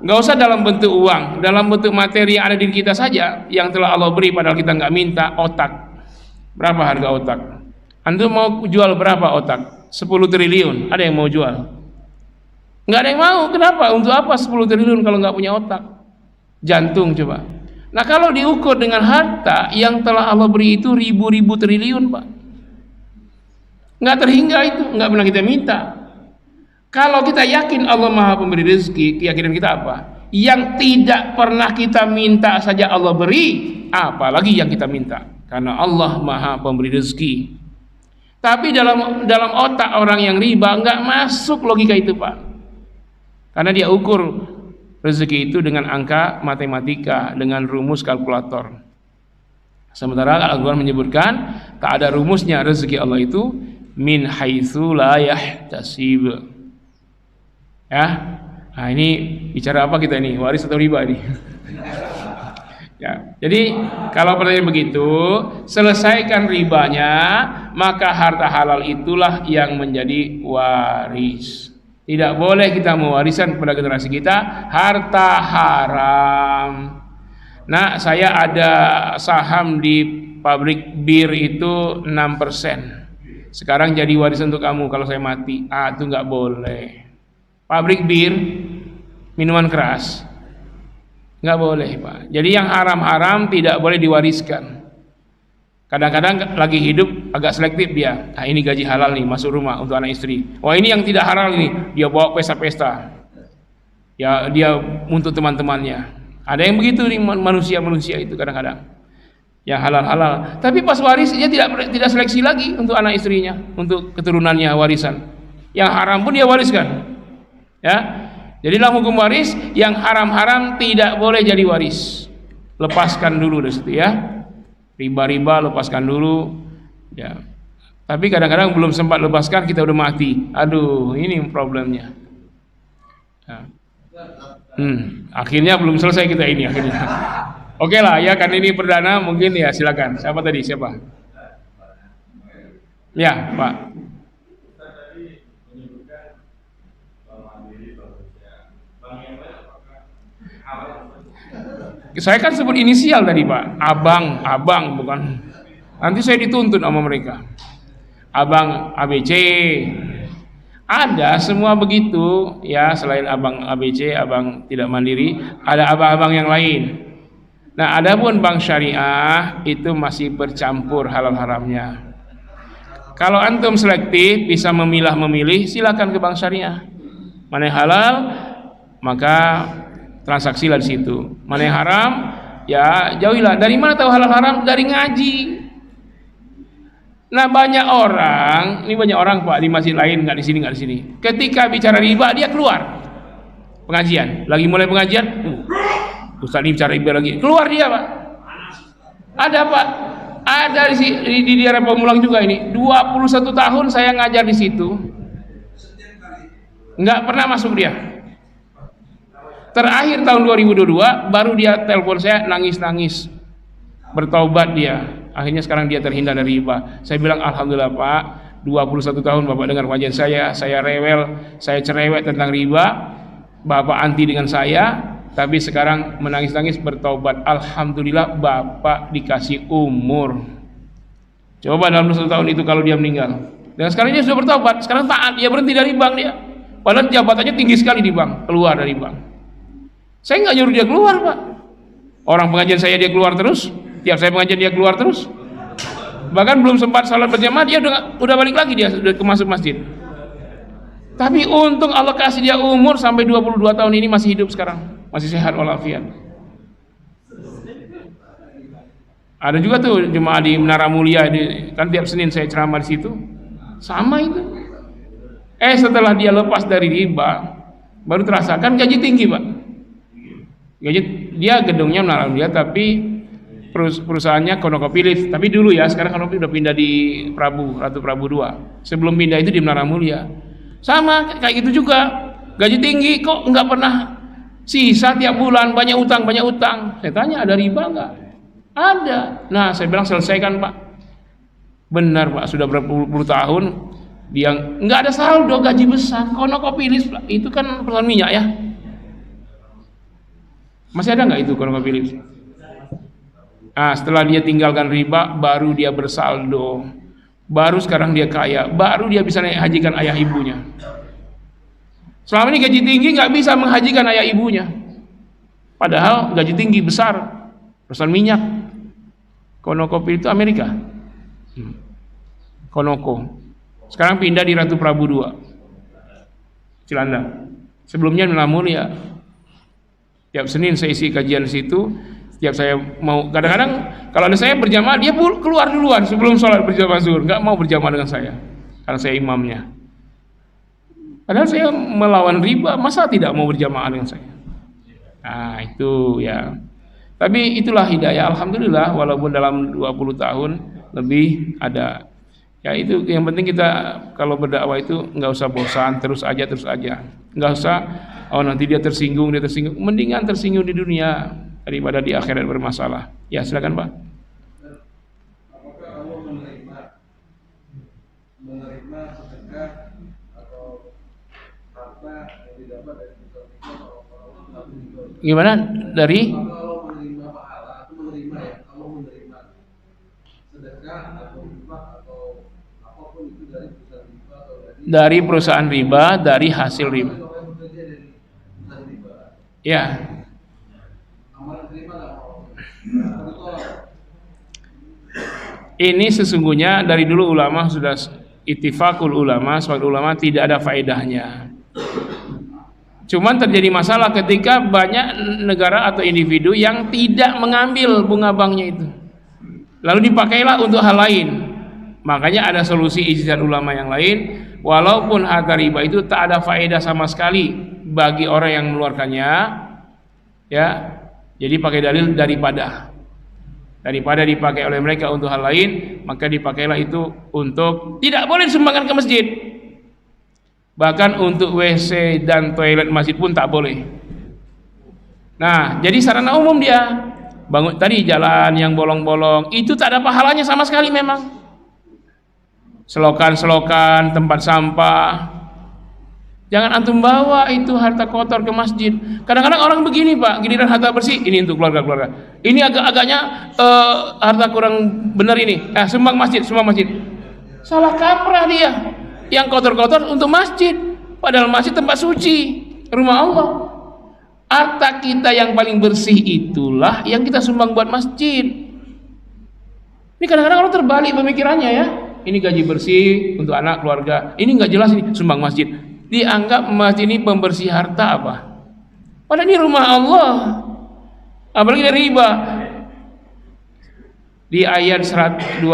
Speaker 1: Nggak usah dalam bentuk uang, dalam bentuk materi yang ada di kita saja yang telah Allah beri padahal kita nggak minta. Otak, berapa harga otak? Antum mau jual berapa otak? 10 triliun, ada yang mau jual? Nggak ada yang mau. Kenapa? Untuk apa 10 triliun kalau nggak punya otak? Jantung coba. Nah kalau diukur dengan harta yang telah Allah beri itu ribu-ribu triliun Pak, nggak terhingga itu, nggak pernah kita minta. Kalau kita yakin Allah Maha Pemberi rezeki, keyakinan kita apa? Yang tidak pernah kita minta saja Allah beri, apalagi yang kita minta, karena Allah Maha Pemberi rezeki. Tapi dalam otak orang yang riba nggak masuk logika itu Pak, karena dia ukur rezeki itu dengan angka matematika, dengan rumus kalkulator. Sementara Al-Quran menyebutkan tak ada rumusnya rezeki Allah itu min haitsu la yahtasib. Ya, nah ini bicara apa kita ini? Waris atau riba ini? Ya, jadi kalau pertanyaan begitu, selesaikan ribanya, maka harta halal itulah yang menjadi waris. Tidak boleh kita mewarisan kepada generasi kita harta haram. Nah, saya ada saham di pabrik bir itu 6%. Sekarang jadi warisan untuk kamu kalau saya mati. Itu nggak boleh. Pabrik bir, minuman keras, nggak boleh Pak. Jadi yang haram-haram tidak boleh diwariskan. Kadang-kadang lagi hidup agak selektif dia. Nah ini gaji halal nih masuk rumah untuk anak istri. Wah ini yang tidak halal nih, dia bawa pesta-pesta. Ya dia untuk teman-temannya. Ada yang begitu nih manusia-manusia itu kadang-kadang. Yang halal-halal. Tapi pas waris dia tidak seleksi lagi untuk anak istrinya, untuk keturunannya warisan. Yang haram pun dia wariskan. Ya, jadi dalam hukum waris yang haram-haram tidak boleh jadi waris. Lepaskan dulu dari situ ya. Riba-riba lepaskan dulu. Ya. Tapi kadang-kadang belum sempat lepaskan kita udah mati. Aduh, ini problemnya. Ya. Akhirnya belum selesai kita ini akhirnya. Oke lah ya kan ini perdana mungkin ya silakan. Siapa tadi? Siapa? Ya, Pak. Saya kan sebut inisial tadi Pak, abang bukan. Nanti saya dituntut sama mereka. Abang ABC. Ada semua begitu ya, selain abang ABC, abang tidak mandiri, ada abang-abang yang lain. Nah, adapun bank syariah itu masih bercampur halal haramnya. Kalau antum selektif bisa memilah-memilih, silakan ke bank syariah. Mana yang halal maka transaksilah di situ. Mana yang haram, ya jauhilah. Dari mana tahu halal haram? Dari ngaji. Nah banyak orang Pak di masjid lain nggak di sini. Ketika bicara riba dia keluar pengajian. Lagi mulai pengajian, Ustaz ini bicara riba lagi. Keluar dia Pak. Ada Pak. Ada di daerah Pamulang juga ini. 21 tahun saya ngajar di situ. Nggak pernah masuk dia. Terakhir tahun 2022 baru dia telepon saya nangis-nangis, bertaubat dia. Akhirnya sekarang dia terhindar dari riba. Saya bilang alhamdulillah Pak, 21 tahun Bapak dengar pengajian saya rewel, saya cerewet tentang riba, Bapak anti dengan saya, tapi sekarang menangis-nangis bertaubat. Alhamdulillah Bapak dikasih umur. Coba dalam 1 tahun itu kalau dia meninggal. Dan sekarang dia sudah bertaubat, sekarang taat, dia berhenti dari bank dia. Padahal jabatannya tinggi sekali di bank, keluar dari bank. Saya nggak nyuruh dia keluar Pak. Orang pengajian saya dia keluar terus. Tiap saya pengajian dia keluar terus. Bahkan belum sempat salat berjamaah dia udah balik lagi, dia sudah masuk masjid. Tapi untung Allah kasih dia umur sampai 22 tahun ini masih hidup sekarang, masih sehat walafiat. Ada juga tuh jemaah di Menara Mulia, kan tiap Senin saya ceramah di situ, sama itu. Setelah dia lepas dari riba, baru terasa kan gaji tinggi pak. Gaji dia gedungnya Menara Mulia, tapi perusahaannya ConocoPhillips. Tapi dulu ya, sekarang ConocoPhillips udah pindah di Ratu Prabu 2. Sebelum pindah itu di Menara Mulia. Sama kayak gitu juga, gaji tinggi kok nggak pernah sisa tiap bulan, banyak utang. Saya tanya ada riba nggak? Ada. Nah saya bilang selesaikan pak. Benar pak, sudah berapa puluh tahun dia nggak ada saldo, gaji besar. ConocoPhillips itu kan perusahaan minyak ya. Masih ada nggak itu ConocoPhillips? Nah setelah dia tinggalkan riba, baru dia bersaldo. Baru sekarang dia kaya, baru dia bisa naik hajikan ayah ibunya. Selama ini gaji tinggi nggak bisa menghajikan ayah ibunya. Padahal gaji tinggi besar, perusahaan minyak. ConocoPhillips itu Amerika. Conoco. Sekarang pindah di Ratu Prabu 2. Cilandak. Sebelumnya Menara Mulia. Tiap Senin saya isi kajian di situ. Setiap saya mau, kadang-kadang kalau ada saya berjamaah, dia keluar duluan sebelum sholat berjamaah zuhur, nggak mau berjamaah dengan saya karena saya imamnya. Padahal saya melawan riba, masa tidak mau berjamaah dengan saya? Nah itu ya. Tapi itulah hidayah, alhamdulillah, walaupun dalam 20 tahun lebih ada. Ya itu yang penting kita kalau berdakwah itu nggak usah bosan, terus aja, nggak usah. Oh nanti dia tersinggung, mendingan tersinggung di dunia daripada di akhirat bermasalah. Ya silakan Pak.
Speaker 3: Apakah Allah menerima sedekah atau harta yang didapat dari orang?
Speaker 1: Gimana dari?
Speaker 3: Allah menerima pahala atau menerima Allah menerima sedekah atau infak atau apapun itu dari perusahaan riba atau
Speaker 1: dari perusahaan riba, dari hasil riba. Ya. Ini sesungguhnya dari dulu ulama sudah ittifaqul ulama, sebagai ulama tidak ada faedahnya. Cuman terjadi masalah ketika banyak negara atau individu yang tidak mengambil bunga banknya itu, lalu dipakailah untuk hal lain. Makanya ada solusi ijtihad ulama yang lain, walaupun harta riba itu tak ada faedah sama sekali bagi orang yang mengeluarkannya, ya. Jadi pakai dalil daripada dipakai oleh mereka untuk hal lain, maka dipakailah itu untuk tidak boleh disumbangkan ke masjid. Bahkan untuk WC dan toilet masjid pun tak boleh. Nah, jadi sarana umum dia bangun tadi jalan yang bolong-bolong itu tak ada pahalanya sama sekali memang. Selokan-selokan, tempat sampah. Jangan antum bawa itu harta kotor ke masjid. Kadang-kadang orang begini Pak, giliran harta bersih ini untuk keluarga-keluarga. Ini agak-agaknya harta kurang benar ini. Sumbang masjid. Salah kaprah dia. Yang kotor-kotor untuk masjid. Padahal masjid tempat suci, rumah Allah. Harta kita yang paling bersih itulah yang kita sumbang buat masjid. Ini kadang-kadang orang terbalik pemikirannya ya. Ini gaji bersih untuk anak keluarga. Ini nggak jelas ini sumbang masjid. Dianggap masjid ini pembersih harta apa? Padahal ini rumah Allah. Apalagi dari riba. Di ayat 278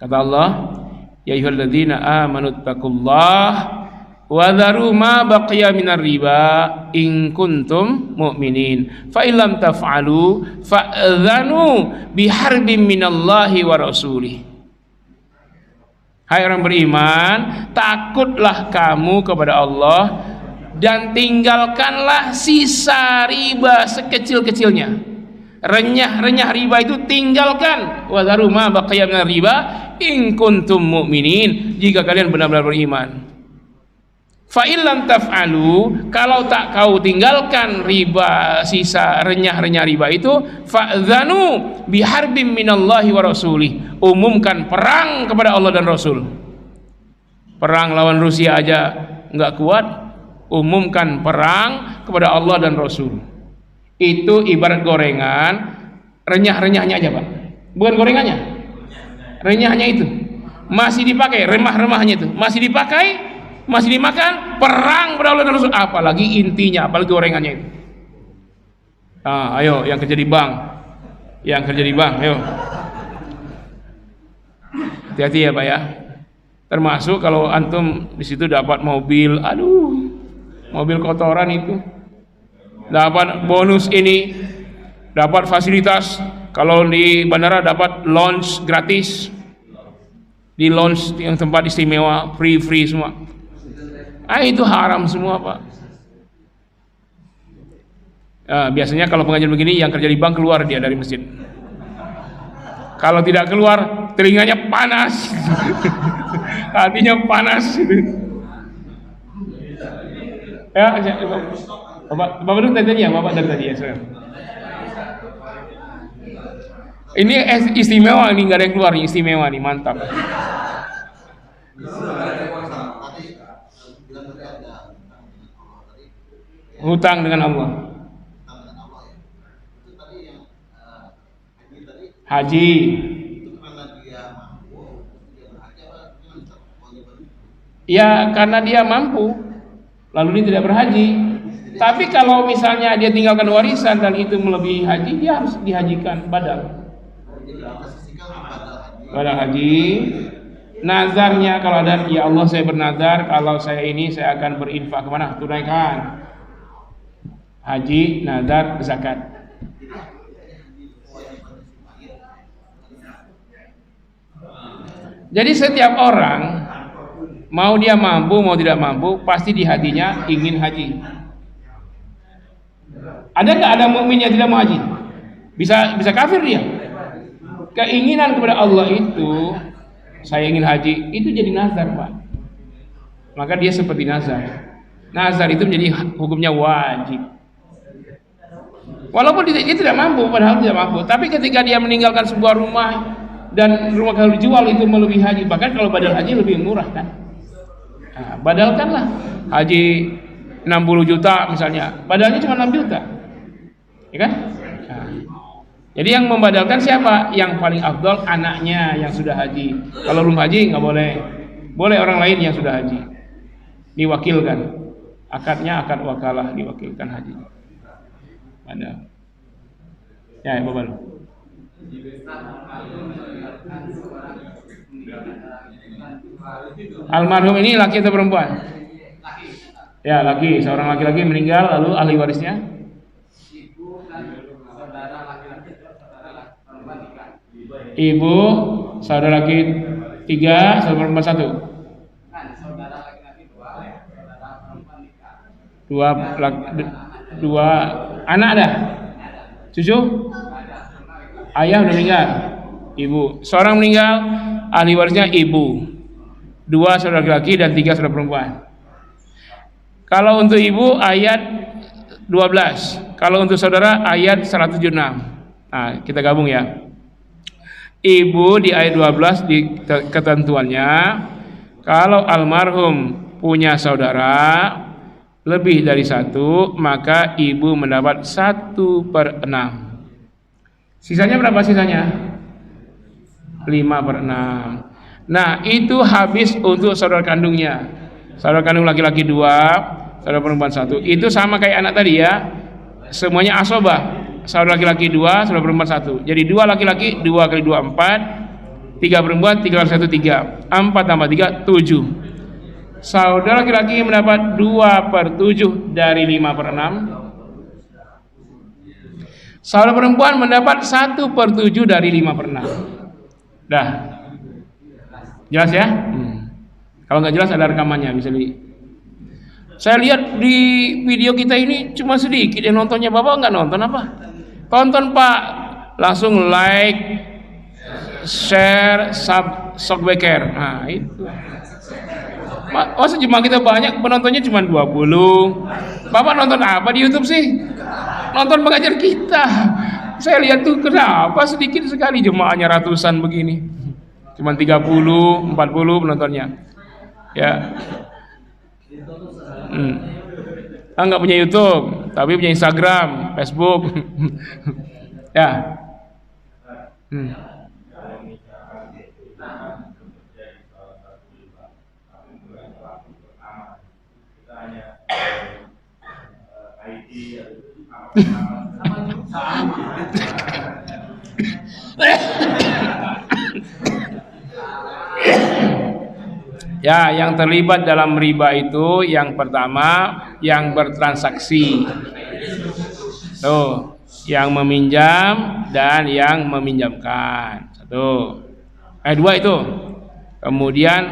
Speaker 1: kata Allah, ya ayyuhalladzina amanu taqullaha wa dharu ma baqiya minar riba in kuntum mu'minin fa illam taf'alu fa'dhanu biharbin minallahi wa rasulih. Hai orang beriman, takutlah kamu kepada Allah dan tinggalkanlah sisa riba sekecil-kecilnya. Renyah-renyah riba itu tinggalkan. Wa dharu ma baqiya minar riba in kuntum mu'minin, jika kalian benar-benar beriman. Fa illam taf'alu, kalau tak kau tinggalkan riba, sisa renyah-renyah riba itu, fa'dhanu biharbin minallahi wa rasulih, umumkan perang kepada Allah dan Rasul. Perang lawan Rusia aja nggak kuat, umumkan perang kepada Allah dan Rasul. Itu ibarat gorengan, renyah-renyahnya aja Pak, bukan gorengannya. renyahnya itu masih dipakai, remah-remahnya itu masih dipakai, masih dimakan, perang berdaulat dan Rasul, apalagi intinya, apalagi gorengannya itu. Ayo yang kerja di bank, ayo hati-hati ya Pak ya. Termasuk kalau antum di situ dapat mobil, mobil kotoran itu, dapat bonus ini, dapat fasilitas, kalau di bandara dapat lounge gratis, di lounge yang tempat istimewa, free semua. Itu haram semua Pak. Biasanya kalau pengajian begini yang kerja di bank keluar dia dari masjid. Kalau tidak keluar, telinganya panas, hatinya panas. Ya, Bapak dulu tadi ya, Bapak dari tadi ya. Ini istimewa, ini nggak ada yang keluar, istimewa nih, mantap. Hutang dengan Allah. Haji. Ya karena dia mampu, lalu dia tidak berhaji. Tapi kalau misalnya dia tinggalkan warisan dan itu melebihi haji, dia harus dihajikan badal. Badal haji. Nazarnya kalau ada, ya Allah saya bernazar kalau saya ini saya akan berinfak kemana? Tunaikan. Haji, nazar, zakat. Jadi setiap orang, mau dia mampu mau tidak mampu, pasti di hatinya ingin haji. Ada nggak ada mukmin yang tidak mau haji? Bisa kafir dia. Keinginan kepada Allah itu, saya ingin haji, itu jadi nazar Pak. Maka dia seperti nazar. Nazar itu menjadi hukumnya wajib. Walaupun dia tidak mampu, padahal tidak mampu. Tapi ketika dia meninggalkan sebuah rumah dan rumah kalau dijual itu melebihi haji, bahkan kalau badal haji lebih murah kan. Badalkanlah haji 60 juta misalnya, badalnya cuma 6 juta, ya kan? Jadi yang membadalkan siapa? Yang paling afdal anaknya yang sudah haji. Kalau belum haji nggak boleh. Boleh orang lain yang sudah haji, diwakilkan. Akadnya akad wakalah, diwakilkan haji. Ada. Ya, Bapak. Almarhum ini laki atau perempuan? Ya, laki. Seorang laki-laki meninggal, lalu ahli warisnya? Ibu, saudara laki 3, saudara perempuan 1. Dua anak ada? Cucu? Ayah udah meninggal? Ibu. Seorang meninggal, ahli warisnya ibu. 2 saudara laki-laki dan 3 saudara perempuan. Kalau untuk ibu ayat 12. Kalau untuk saudara ayat 176. Nah, kita gabung ya. Ibu di ayat 12 di ketentuannya, kalau almarhum punya saudara lebih dari 1, maka ibu mendapat 1/6. Sisanya berapa sisanya? 5/6. Nah, itu habis untuk saudara kandungnya. Saudara kandung laki-laki 2, saudara perempuan 1. Itu sama kayak anak tadi ya. Semuanya asobah. Saudara laki-laki 2, saudara perempuan 1. Jadi 2 laki-laki, 2 kali 2 4, 3 perempuan, 3 kali 1 3. 4 tambah 3 7. Saudara laki-laki mendapat 2/7 dari 5/6. Saudara perempuan mendapat 1/7 dari 5/6. Dah. Jelas ya? Kalau nggak jelas ada rekamannya, bisa di. Saya lihat di video kita ini cuma sedikit yang nontonnya. Bapak nggak nonton apa? Tonton Pak, langsung like, share, subscribe. Nah itu. Masa cuma kita banyak, penontonnya cuma 20. Bapak nonton apa di YouTube sih? Nonton pengajar kita. Saya lihat tuh kenapa sedikit sekali, jemaahnya ratusan begini. Cuma 30, 40 penontonnya. Ya. Nggak punya YouTube, tapi punya Instagram, Facebook. Ya. Ya, yang terlibat dalam riba itu yang pertama yang bertransaksi. Tuh, yang meminjam dan yang meminjamkan. Satu. Dua itu. Kemudian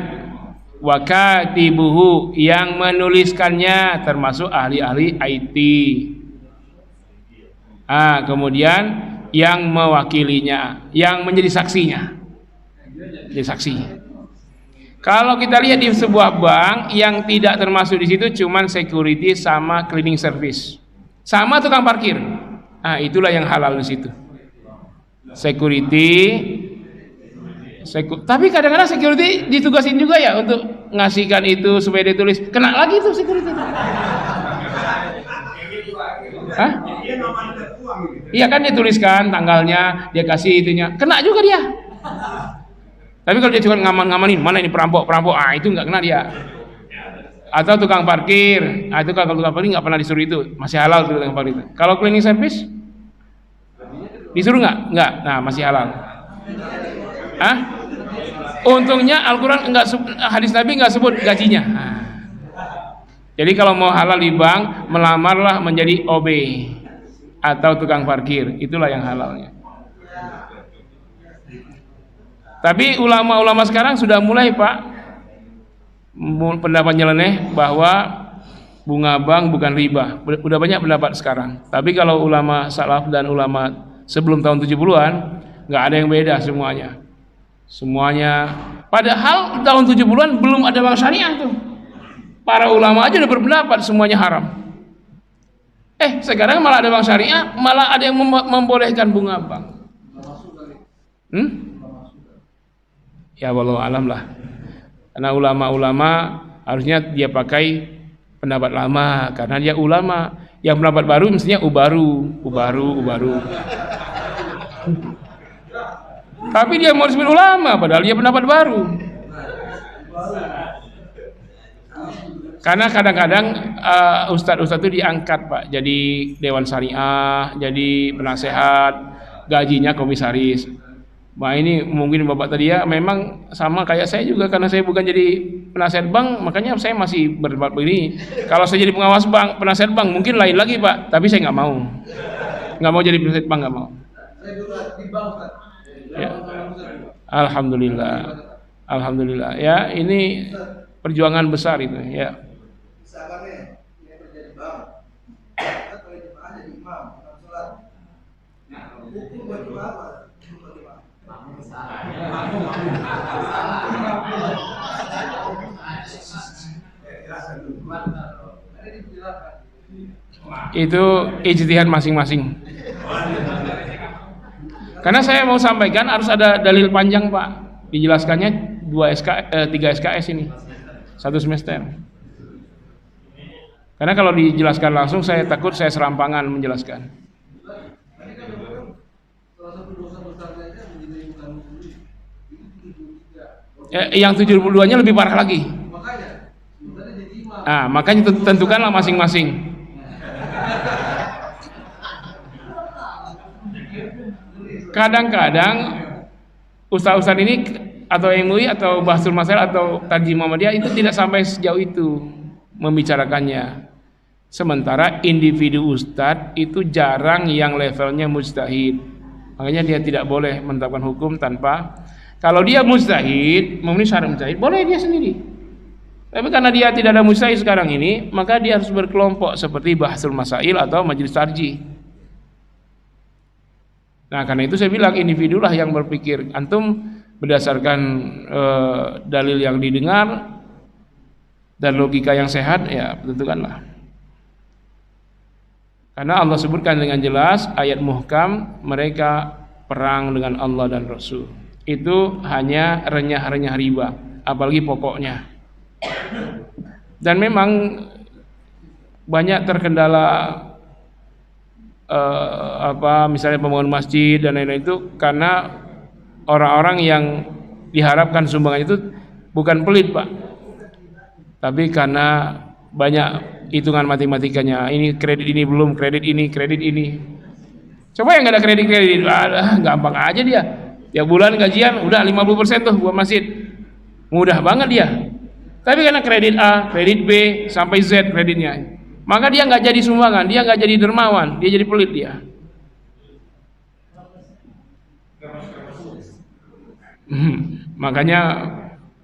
Speaker 1: wakatibuhu yang menuliskannya termasuk ahli-ahli IT. Kemudian yang mewakilinya, yang menjadi saksinya. Jadi saksi. Kalau kita lihat di sebuah bank yang tidak termasuk di situ cuman security sama cleaning service. Sama tukang parkir. Itulah yang halal di situ. Security. Tapi kadang-kadang security ditugasin juga ya untuk ngasihkan itu supaya dia tulis. Kena lagi tuh security. Hah? Iya kan dia tuliskan tanggalnya, dia kasih itunya. Kena juga dia. Tapi kalau dia cuma ngamanin, mana ini perampok, itu nggak kena dia. Atau tukang parkir, itu kalau tukang parkir nggak pernah disuruh itu, masih halal tuh tukang parkir itu. Kalau cleaning service, disuruh nggak, nah masih halal. Untungnya Al-Quran hadis Nabi nggak sebut gajinya. Jadi kalau mau halal di bank, melamarlah menjadi OB atau tukang parkir, itulah yang halalnya. Tapi ulama-ulama sekarang sudah mulai Pak pendapat nyeleneh bahwa bunga bank bukan riba. Udah banyak pendapat sekarang. Tapi kalau ulama salaf dan ulama sebelum tahun 70-an nggak ada yang beda semuanya. Padahal tahun 70-an belum ada bank syariah tuh. Para ulama aja udah berpendapat semuanya haram. Sekarang malah ada bank syariah, malah ada yang membolehkan bunga bank. Ya wallahu alam lah. Karena ulama-ulama harusnya dia pakai pendapat lama karena dia ulama. Yang pendapat baru mestinya ubaru. Tapi dia mau disebut ulama padahal dia pendapat baru. Karena kadang-kadang ustadz-ustadz itu diangkat Pak jadi dewan syariah, jadi penasehat, gajinya komisaris. Nah ini mungkin Bapak tadi ya memang sama kayak saya juga karena saya bukan jadi penasihat bank makanya saya masih berdebat begini. Kalau saya jadi pengawas bank, penasihat bank mungkin lain lagi Pak, tapi saya nggak mau jadi penasihat bank, nggak mau. Ya. Alhamdulillah ya ini perjuangan besar itu ya. Itu ijtihad masing-masing. Karena saya mau sampaikan harus ada dalil panjang Pak. Dijelaskannya 3 SKS ini 1 semester. Karena kalau dijelaskan langsung saya takut saya serampangan menjelaskan. Yang 72-nya lebih parah lagi. Makanya tentukanlah masing-masing. Kadang-kadang ustaz-ustaz ini atau MUI atau Bahsul Masail atau Tarjih Muhammadiyah itu tidak sampai sejauh itu membicarakannya. Sementara individu ustaz itu jarang yang levelnya mujtahid. Makanya dia tidak boleh menetapkan hukum tanpa, kalau dia mujtahid, memenuhi syarat mujtahid, boleh dia sendiri. Tapi karena dia tidak ada mujtahid sekarang ini, maka dia harus berkelompok seperti Bahsul Masail atau Majelis Tarjih. Nah, karena itu saya bilang individulah yang berpikir. Antum berdasarkan dalil yang didengar dan logika yang sehat, ya tentukanlah. Karena Allah sebutkan dengan jelas ayat muhkam, mereka perang dengan Allah dan Rasul. Itu hanya renyah-renyah riba, apalagi pokoknya. Dan memang banyak terkendala misalnya pembangunan masjid dan lain-lain itu karena orang-orang yang diharapkan sumbangan itu bukan pelit Pak, tapi karena banyak hitungan matematikanya. Ini kredit ini belum, kredit ini. Coba yang nggak ada kredit, gampang aja dia. Tiap bulan gajian udah 50% tuh buat masjid. Mudah banget dia. Tapi karena kredit A, kredit B, sampai Z kreditnya, maka dia nggak jadi sumbangan, dia nggak jadi dermawan, dia jadi pelit dia. Makanya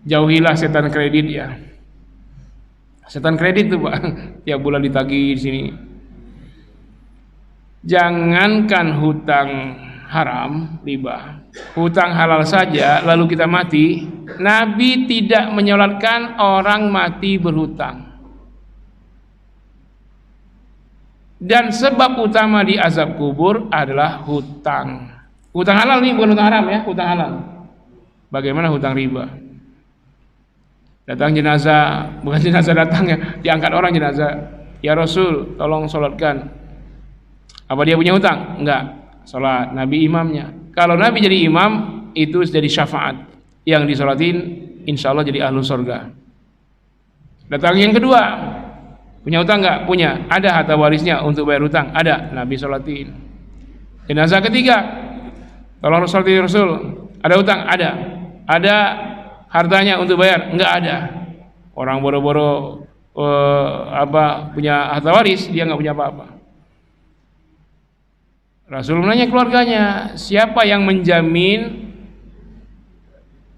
Speaker 1: jauhilah setan kredit ya. Setan kredit tuh Pak, tiap bulan ditagih di sini. Jangankan hutang haram, riba, hutang halal saja lalu kita mati, Nabi tidak menyolatkan orang mati berhutang. Dan sebab utama di azab kubur adalah hutang. Hutang halal nih, bukan hutang haram ya, hutang halal. Bagaimana hutang riba? Datang jenazah, bukan jenazah datang ya, diangkat orang jenazah. Ya Rasul, tolong sholatkan. Apa dia punya hutang? Enggak. Sholat, Nabi imamnya. Kalau Nabi jadi imam, itu jadi syafaat. Yang disolatin, insya Allah jadi ahlu surga. Datang yang kedua, punya hutang enggak? Punya. Ada harta warisnya untuk bayar hutang? Ada. Nabi sholatin. Jenazah ketiga, tolong sholatin Rasul. Ada hutang? Ada. Ada hartanya untuk bayar? Enggak ada. Orang boro-boro punya harta waris, dia enggak punya apa-apa. Rasul menanya keluarganya, siapa yang menjamin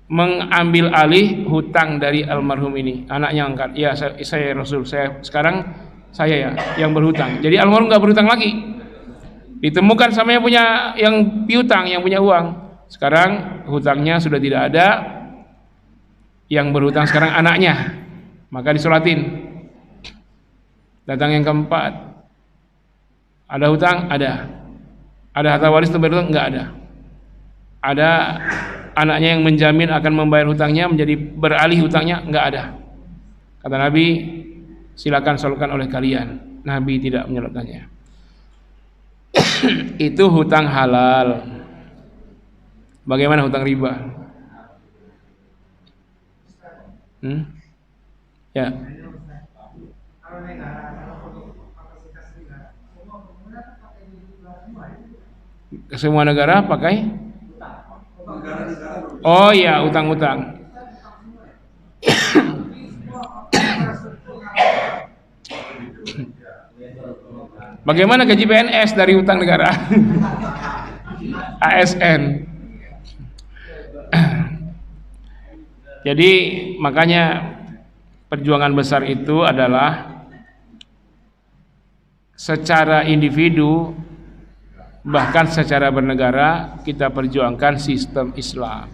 Speaker 1: mengambil alih hutang dari almarhum ini? Anaknya angkat, ya saya Rasul, sekarang saya ya yang berhutang. Jadi almarhum nggak berhutang lagi. Ditemukan sama yang punya, yang piutang, yang punya uang. Sekarang hutangnya sudah tidak ada. Yang berhutang sekarang anaknya, maka disolatin. Datang yang keempat, ada hutang? Ada. Ada harta waris untuk berhutang? Enggak ada. Ada anaknya yang menjamin akan membayar hutangnya, menjadi beralih hutangnya? Enggak ada. Kata Nabi, silakan sholatkan oleh kalian. Nabi tidak menyolatkannya. Itu hutang halal. Bagaimana hutang riba? Ya. Semua negara pakai? Oh iya, utang-utang. Bagaimana gaji PNS dari utang negara? ASN. Jadi makanya perjuangan besar itu adalah secara individu, bahkan secara bernegara, kita perjuangkan sistem Islam.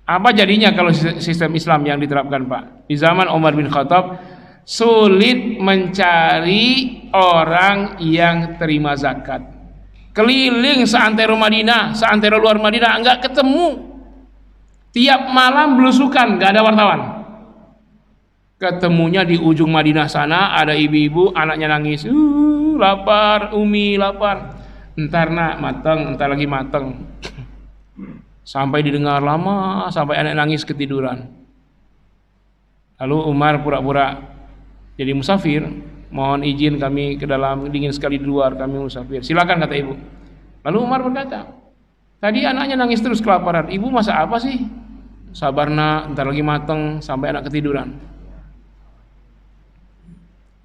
Speaker 1: Apa jadinya kalau sistem Islam yang diterapkan Pak? Di zaman Umar bin Khattab sulit mencari orang yang terima zakat. Keliling seantero Madinah, seantero luar Madinah, enggak ketemu. Tiap malam belusukan, enggak ada wartawan. Ketemunya di ujung Madinah sana, ada ibu-ibu, anaknya nangis, lapar, Umi lapar. Entar nak mateng, entar lagi mateng. Sampai didengar lama, sampai anak nangis ketiduran. Lalu Umar pura-pura jadi musafir, mohon izin kami ke dalam, dingin sekali di luar, kami musafir. Silakan kata ibu. Lalu Umar berkata, tadi anaknya nangis terus kelaparan, ibu masak apa sih? Sabar nak, entar lagi mateng, sampai anak ketiduran.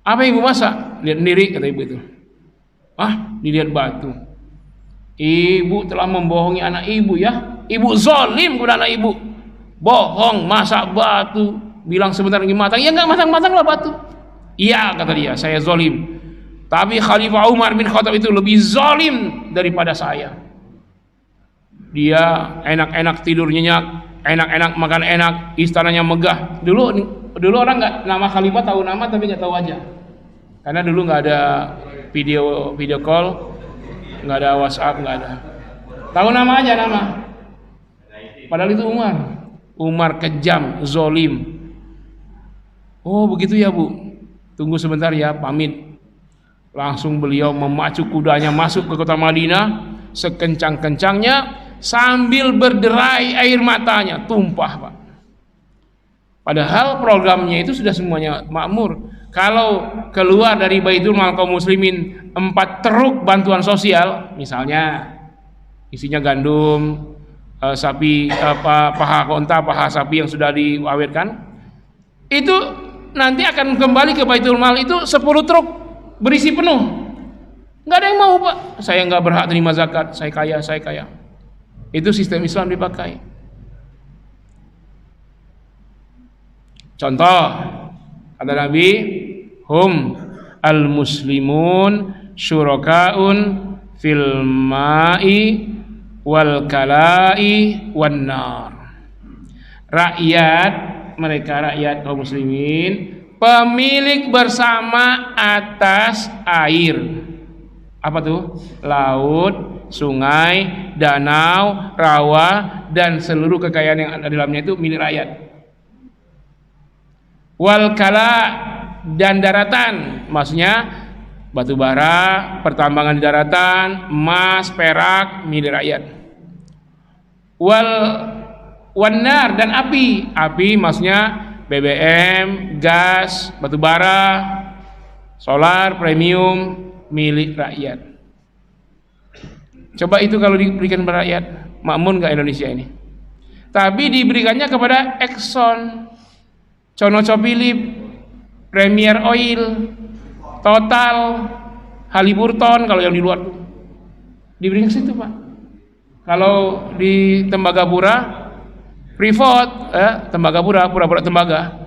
Speaker 1: Apa ibu masak? Lihat sendiri kata ibu itu. Dilihat batu. Ibu telah membohongi anak ibu ya. Ibu zalim kepada anak ibu. Bohong, masak batu, bilang sebentar lagi matang. Ya enggak matang-matang lah batu. Iya kata dia, saya zalim. Tapi Khalifah Umar bin Khattab itu lebih zalim daripada saya. Dia enak-enak tidur nyenyak, enak-enak makan enak, istananya megah. Dulu orang nggak, nama khalifah tahu nama tapi nggak tahu wajah. Karena dulu nggak ada video call, nggak ada WhatsApp, nggak ada. Tahu nama aja nama. Padahal itu Umar kejam, zolim. Oh begitu ya bu, tunggu sebentar ya, pamit. Langsung beliau memacu kudanya masuk ke kota Madinah sekencang-kencangnya sambil berderai air matanya tumpah Pak. Padahal programnya itu sudah semuanya makmur. Kalau keluar dari Baitul Mal kaum muslimin 4 truk bantuan sosial, misalnya isinya gandum, sapi, paha onta, paha sapi yang sudah diawetkan, itu nanti akan kembali ke Baitul Mal itu 10 truk berisi penuh. Nggak ada yang mau, Pak. Saya nggak berhak terima zakat, saya kaya. Itu sistem Islam dipakai. Contoh, kata Nabi, hum al-muslimun syurakaun fil ma'i wal kala'i wan nar. Rakyat, mereka rakyat kaum muslimin, pemilik bersama atas air. Apa tuh? Laut, sungai, danau, rawa, dan seluruh kekayaan yang ada di dalamnya itu milik rakyat. Wal kala, dan daratan, maksudnya batu bara, pertambangan di daratan, emas, perak, milik rakyat. Wanar, dan api maksudnya BBM, gas, batu bara, solar, premium, milik rakyat. Coba itu kalau diberikan kepada rakyat, makmur nggak Indonesia ini? Tapi diberikannya kepada Exxon, ConocoPhillips, Premier Oil, Total, Halliburton kalau yang di luar tuh diberikan ke situ, Pak. Kalau di Tembagapura, Freeport, Tembagapura, pura-pura tembaga,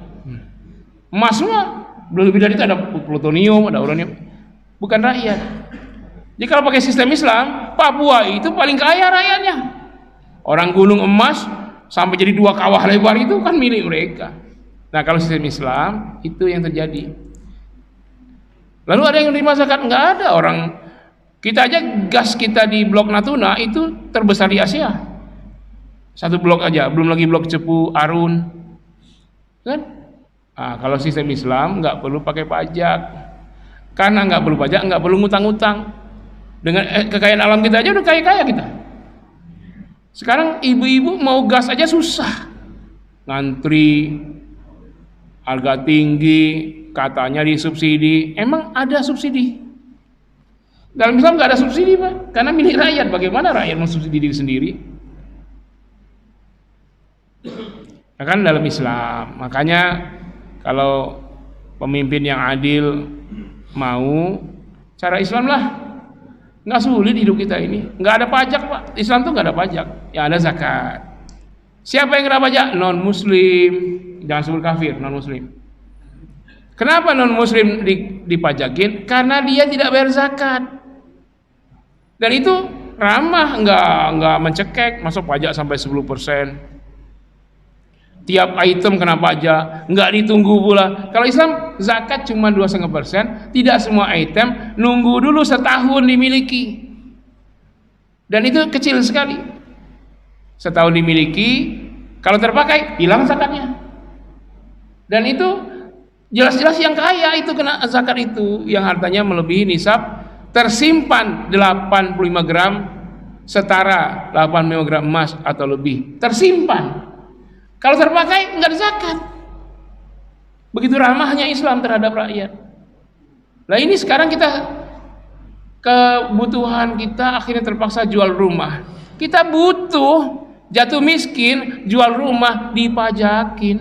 Speaker 1: emas semua, lebih dari itu ada plutonium, ada uranium, bukan rakyat. Jadi kalau pakai sistem Islam, Papua itu paling kaya rakyatnya. Orang gunung emas sampai jadi 2 kawah lebar itu kan milik mereka. Nah, kalau sistem Islam itu yang terjadi. Lalu ada yang menerima zakat? Enggak ada. Orang kita aja, gas kita di blok Natuna itu terbesar di Asia. 1 blok aja, belum lagi blok Cepu, Arun, kan? Nah, kalau sistem Islam nggak perlu pakai pajak, karena nggak perlu pajak, nggak perlu ngutang-ngutang. Dengan kekayaan alam kita aja udah kaya-kaya kita. Sekarang ibu-ibu mau gas aja susah, ngantri, harga tinggi, katanya disubsidi. Emang ada subsidi? Dalam Islam nggak ada subsidi, Pak, karena milik rakyat. Bagaimana rakyat mensubsidi diri sendiri? Nah, kan dalam Islam, makanya kalau pemimpin yang adil mau cara Islam lah, nggak sulit hidup kita ini. Nggak ada pajak, Pak. Islam tuh nggak ada pajak, ya ada zakat. Siapa yang kena pajak? Non Muslim. Jangan sebut kafir, non Muslim. Kenapa non Muslim dipajakin? Karena dia tidak bayar zakat. Dan itu ramah, nggak mencekek, masuk pajak sampai 10%. Tiap item kena pajak, nggak ditunggu pula. Kalau Islam zakat cuma 2,5%, tidak semua item, nunggu dulu setahun dimiliki. Dan itu kecil sekali. Setahun dimiliki, kalau terpakai hilang zakatnya. Dan itu jelas-jelas yang kaya itu kena zakat itu, yang hartanya melebihi nisab, tersimpan 85 gram, setara 85 gram emas atau lebih, tersimpan. Kalau terpakai enggak zakat. Begitu ramahnya Islam terhadap rakyat. Nah, ini sekarang kita kebutuhan kita akhirnya terpaksa jual rumah. Kita butuh, jatuh miskin, jual rumah dipajakin.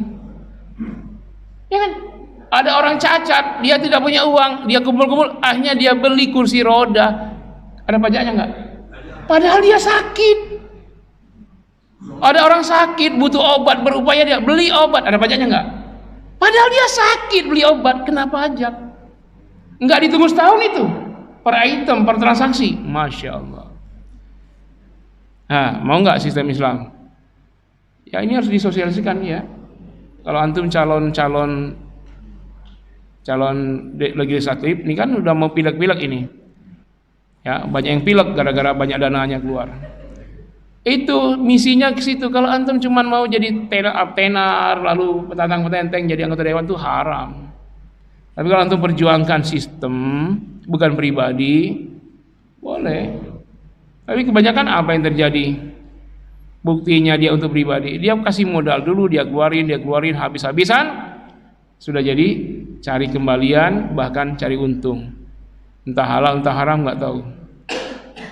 Speaker 1: Ya kan? Ada orang cacat, dia tidak punya uang, dia kumpul-kumpul, akhirnya dia beli kursi roda. Ada pajaknya enggak? Padahal dia sakit. Ada orang sakit, butuh obat, berupaya dia beli obat, ada pajaknya enggak? Padahal dia sakit, beli obat, kena pajak. Enggak ditunggu setahun itu, per item, per transaksi. Masya Allah. Nah, mau enggak sistem Islam? Ya ini harus disosialisasikan ya. Kalau antum calon legislatif, ini kan udah mau pilek-pilek ini. Ya, banyak yang pilek gara-gara banyak dananya keluar. Itu misinya ke situ. Kalau antum cuma mau jadi tenar lalu petantang-petenteng jadi anggota dewan itu haram. Tapi kalau antum perjuangkan sistem bukan pribadi, boleh. Tapi kebanyakan apa yang terjadi? buktinya dia untuk pribadi. Dia kasih modal dulu, dia keluarin habis-habisan, sudah jadi cari kembalian, bahkan cari untung. Entah halal entah haram nggak tahu.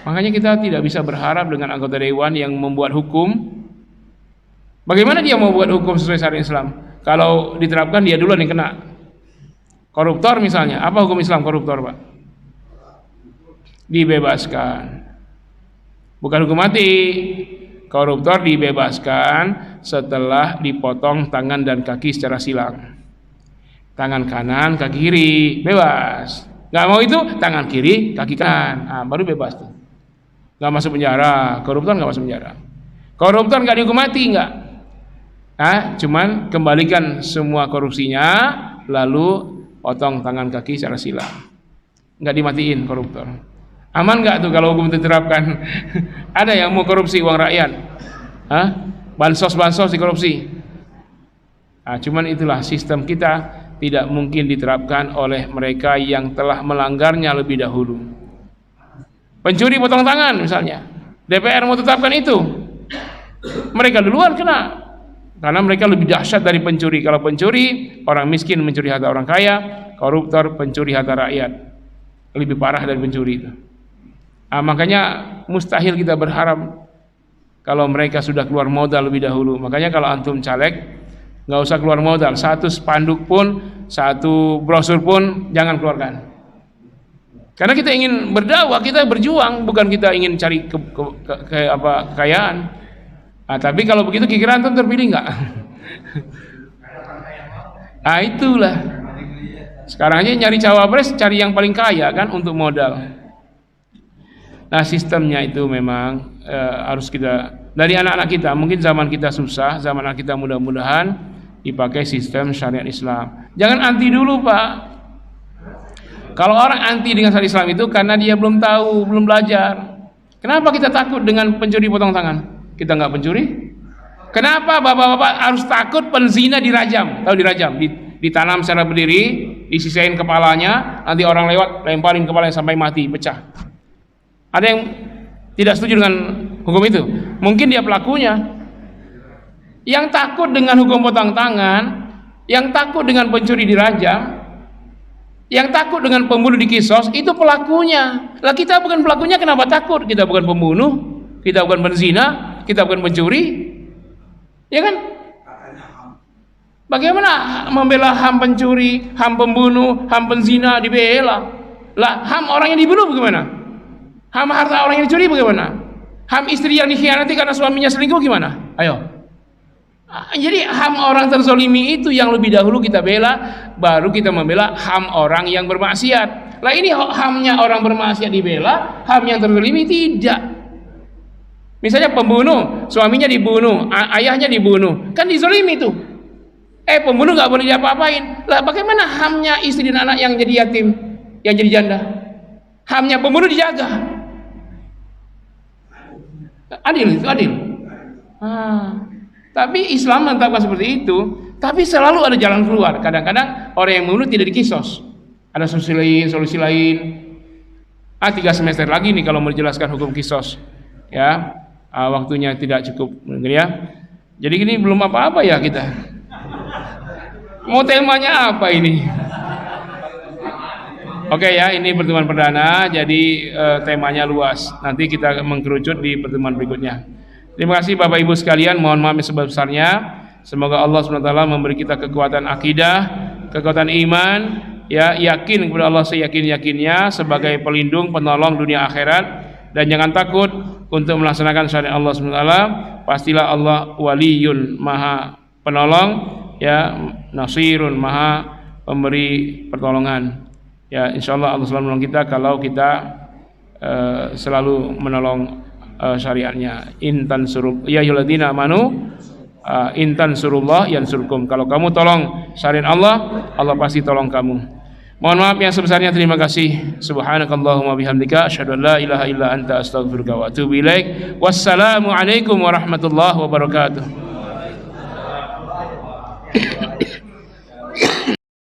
Speaker 1: Makanya kita tidak bisa berharap dengan anggota dewan yang membuat hukum. Bagaimana dia mau buat hukum sesuai syariat Islam? Kalau diterapkan dia duluan yang kena. Koruptor misalnya, apa hukum Islam koruptor, Pak? Dibebaskan. Bukan hukum mati. Koruptor dibebaskan setelah dipotong tangan dan kaki secara silang. Tangan kanan, kaki kiri, bebas. Nggak mau itu, tangan kiri, kaki kanan, baru bebas tuh. Nggak masuk penjara. Koruptor nggak masuk penjara. Koruptor nggak dihukum mati, nggak. Cuman kembalikan semua korupsinya, lalu potong tangan kaki secara silang. Nggak dimatiin koruptor. Aman nggak tuh kalau hukum diterapkan? Ada yang mau korupsi uang rakyat? Bansos dikorupsi. Cuman itulah sistem kita, tidak mungkin diterapkan oleh mereka yang telah melanggarnya lebih dahulu. Pencuri potong tangan misalnya, DPR mau tetapkan itu, mereka duluan kena, karena mereka lebih dahsyat dari pencuri. Kalau pencuri, orang miskin mencuri harta orang kaya, koruptor pencuri harta rakyat, lebih parah dari pencuri itu. Makanya mustahil kita berharap kalau mereka sudah keluar modal lebih dahulu. Makanya kalau antum caleg, nggak usah keluar modal, satu spanduk pun, satu brosur pun jangan keluarkan. Karena kita ingin berdakwah, kita berjuang, bukan kita ingin cari kekayaan. Tapi kalau begitu kira-kira antum terpilih nggak? Itulah. Sekarang aja nyari cawapres, cari yang paling kaya kan untuk modal. Nah, sistemnya itu memang harus kita, dari anak-anak kita, mungkin zaman kita susah, zaman anak kita mudah-mudahan dipakai sistem syariat Islam. Jangan anti dulu, Pak. Kalau orang anti dengan syariat Islam itu karena dia belum tahu, belum belajar. Kenapa kita takut dengan pencuri potong tangan? Kita nggak pencuri? Kenapa bapak-bapak harus takut penzina dirajam? Tahu dirajam? Ditanam secara berdiri, disisain kepalanya, nanti orang lewat lemparin kepalanya sampai mati, pecah. Ada yang tidak setuju dengan hukum itu? Mungkin dia pelakunya. Yang takut dengan hukum potong tangan, yang takut dengan pencuri dirajam, yang takut dengan pembunuh dikisos, itu pelakunya. Lah kita bukan pelakunya, kenapa takut? Kita bukan pembunuh, kita bukan penzina, kita bukan pencuri. Ya kan? Bagaimana membela HAM pencuri, HAM pembunuh, HAM penzina dibela? Lah HAM orang yang dibunuh bagaimana? HAM harta orang yang dicuri bagaimana? HAM istri yang dikhianati karena suaminya selingkuh gimana? Ayo. Jadi HAM orang terzolimi itu yang lebih dahulu kita bela, baru kita membela HAM orang yang bermaksiat. Lah ini HAM-nya orang bermaksiat dibela, HAM yang terzolimi tidak. Misalnya pembunuh, suaminya dibunuh, ayahnya dibunuh, kan dizolimi tuh. Pembunuh nggak boleh diapa-apain. Lah bagaimana HAM-nya istri dan anak yang jadi yatim, yang jadi janda? HAM-nya pembunuh dijaga. Adil itu adil. Tapi Islam menetapkan seperti itu, tapi selalu ada jalan keluar. Kadang-kadang orang yang membunuh tidak dikisos, ada solusi lain. 3 semester lagi nih kalau mau dijelaskan hukum kisos, ya waktunya tidak cukup, ya. Jadi ini belum apa-apa ya kita. Mau temanya apa ini? Oke ya, ini pertemuan perdana, jadi temanya luas. Nanti kita mengkerucut di pertemuan berikutnya. Terima kasih Bapak Ibu sekalian, mohon maaf sebesar-besarnya. Semoga Allah SWT memberi kita kekuatan akidah, kekuatan iman, ya, yakin kepada Allah seyakin-yakinnya sebagai pelindung, penolong dunia akhirat, dan jangan takut untuk melaksanakan syariat Allah SWT. Pastilah Allah waliyun, maha penolong, ya, nasirun, maha pemberi pertolongan. Ya, insyaallah Allah selalu menolong kita kalau kita selalu menolong syariatnya. Intan suruh ya ayyuhalladzina amanu intan surullah yansurkum. Kalau kamu tolong syariat Allah, Allah pasti tolong kamu. Mohon maaf yang sebesarnya, terima kasih. Subhanakallahumma bihamdika asyhadu an la ilaha illa anta astaghfiruka wa atubu ilaik. Wassalamu alaikum warahmatullahi wabarakatuh.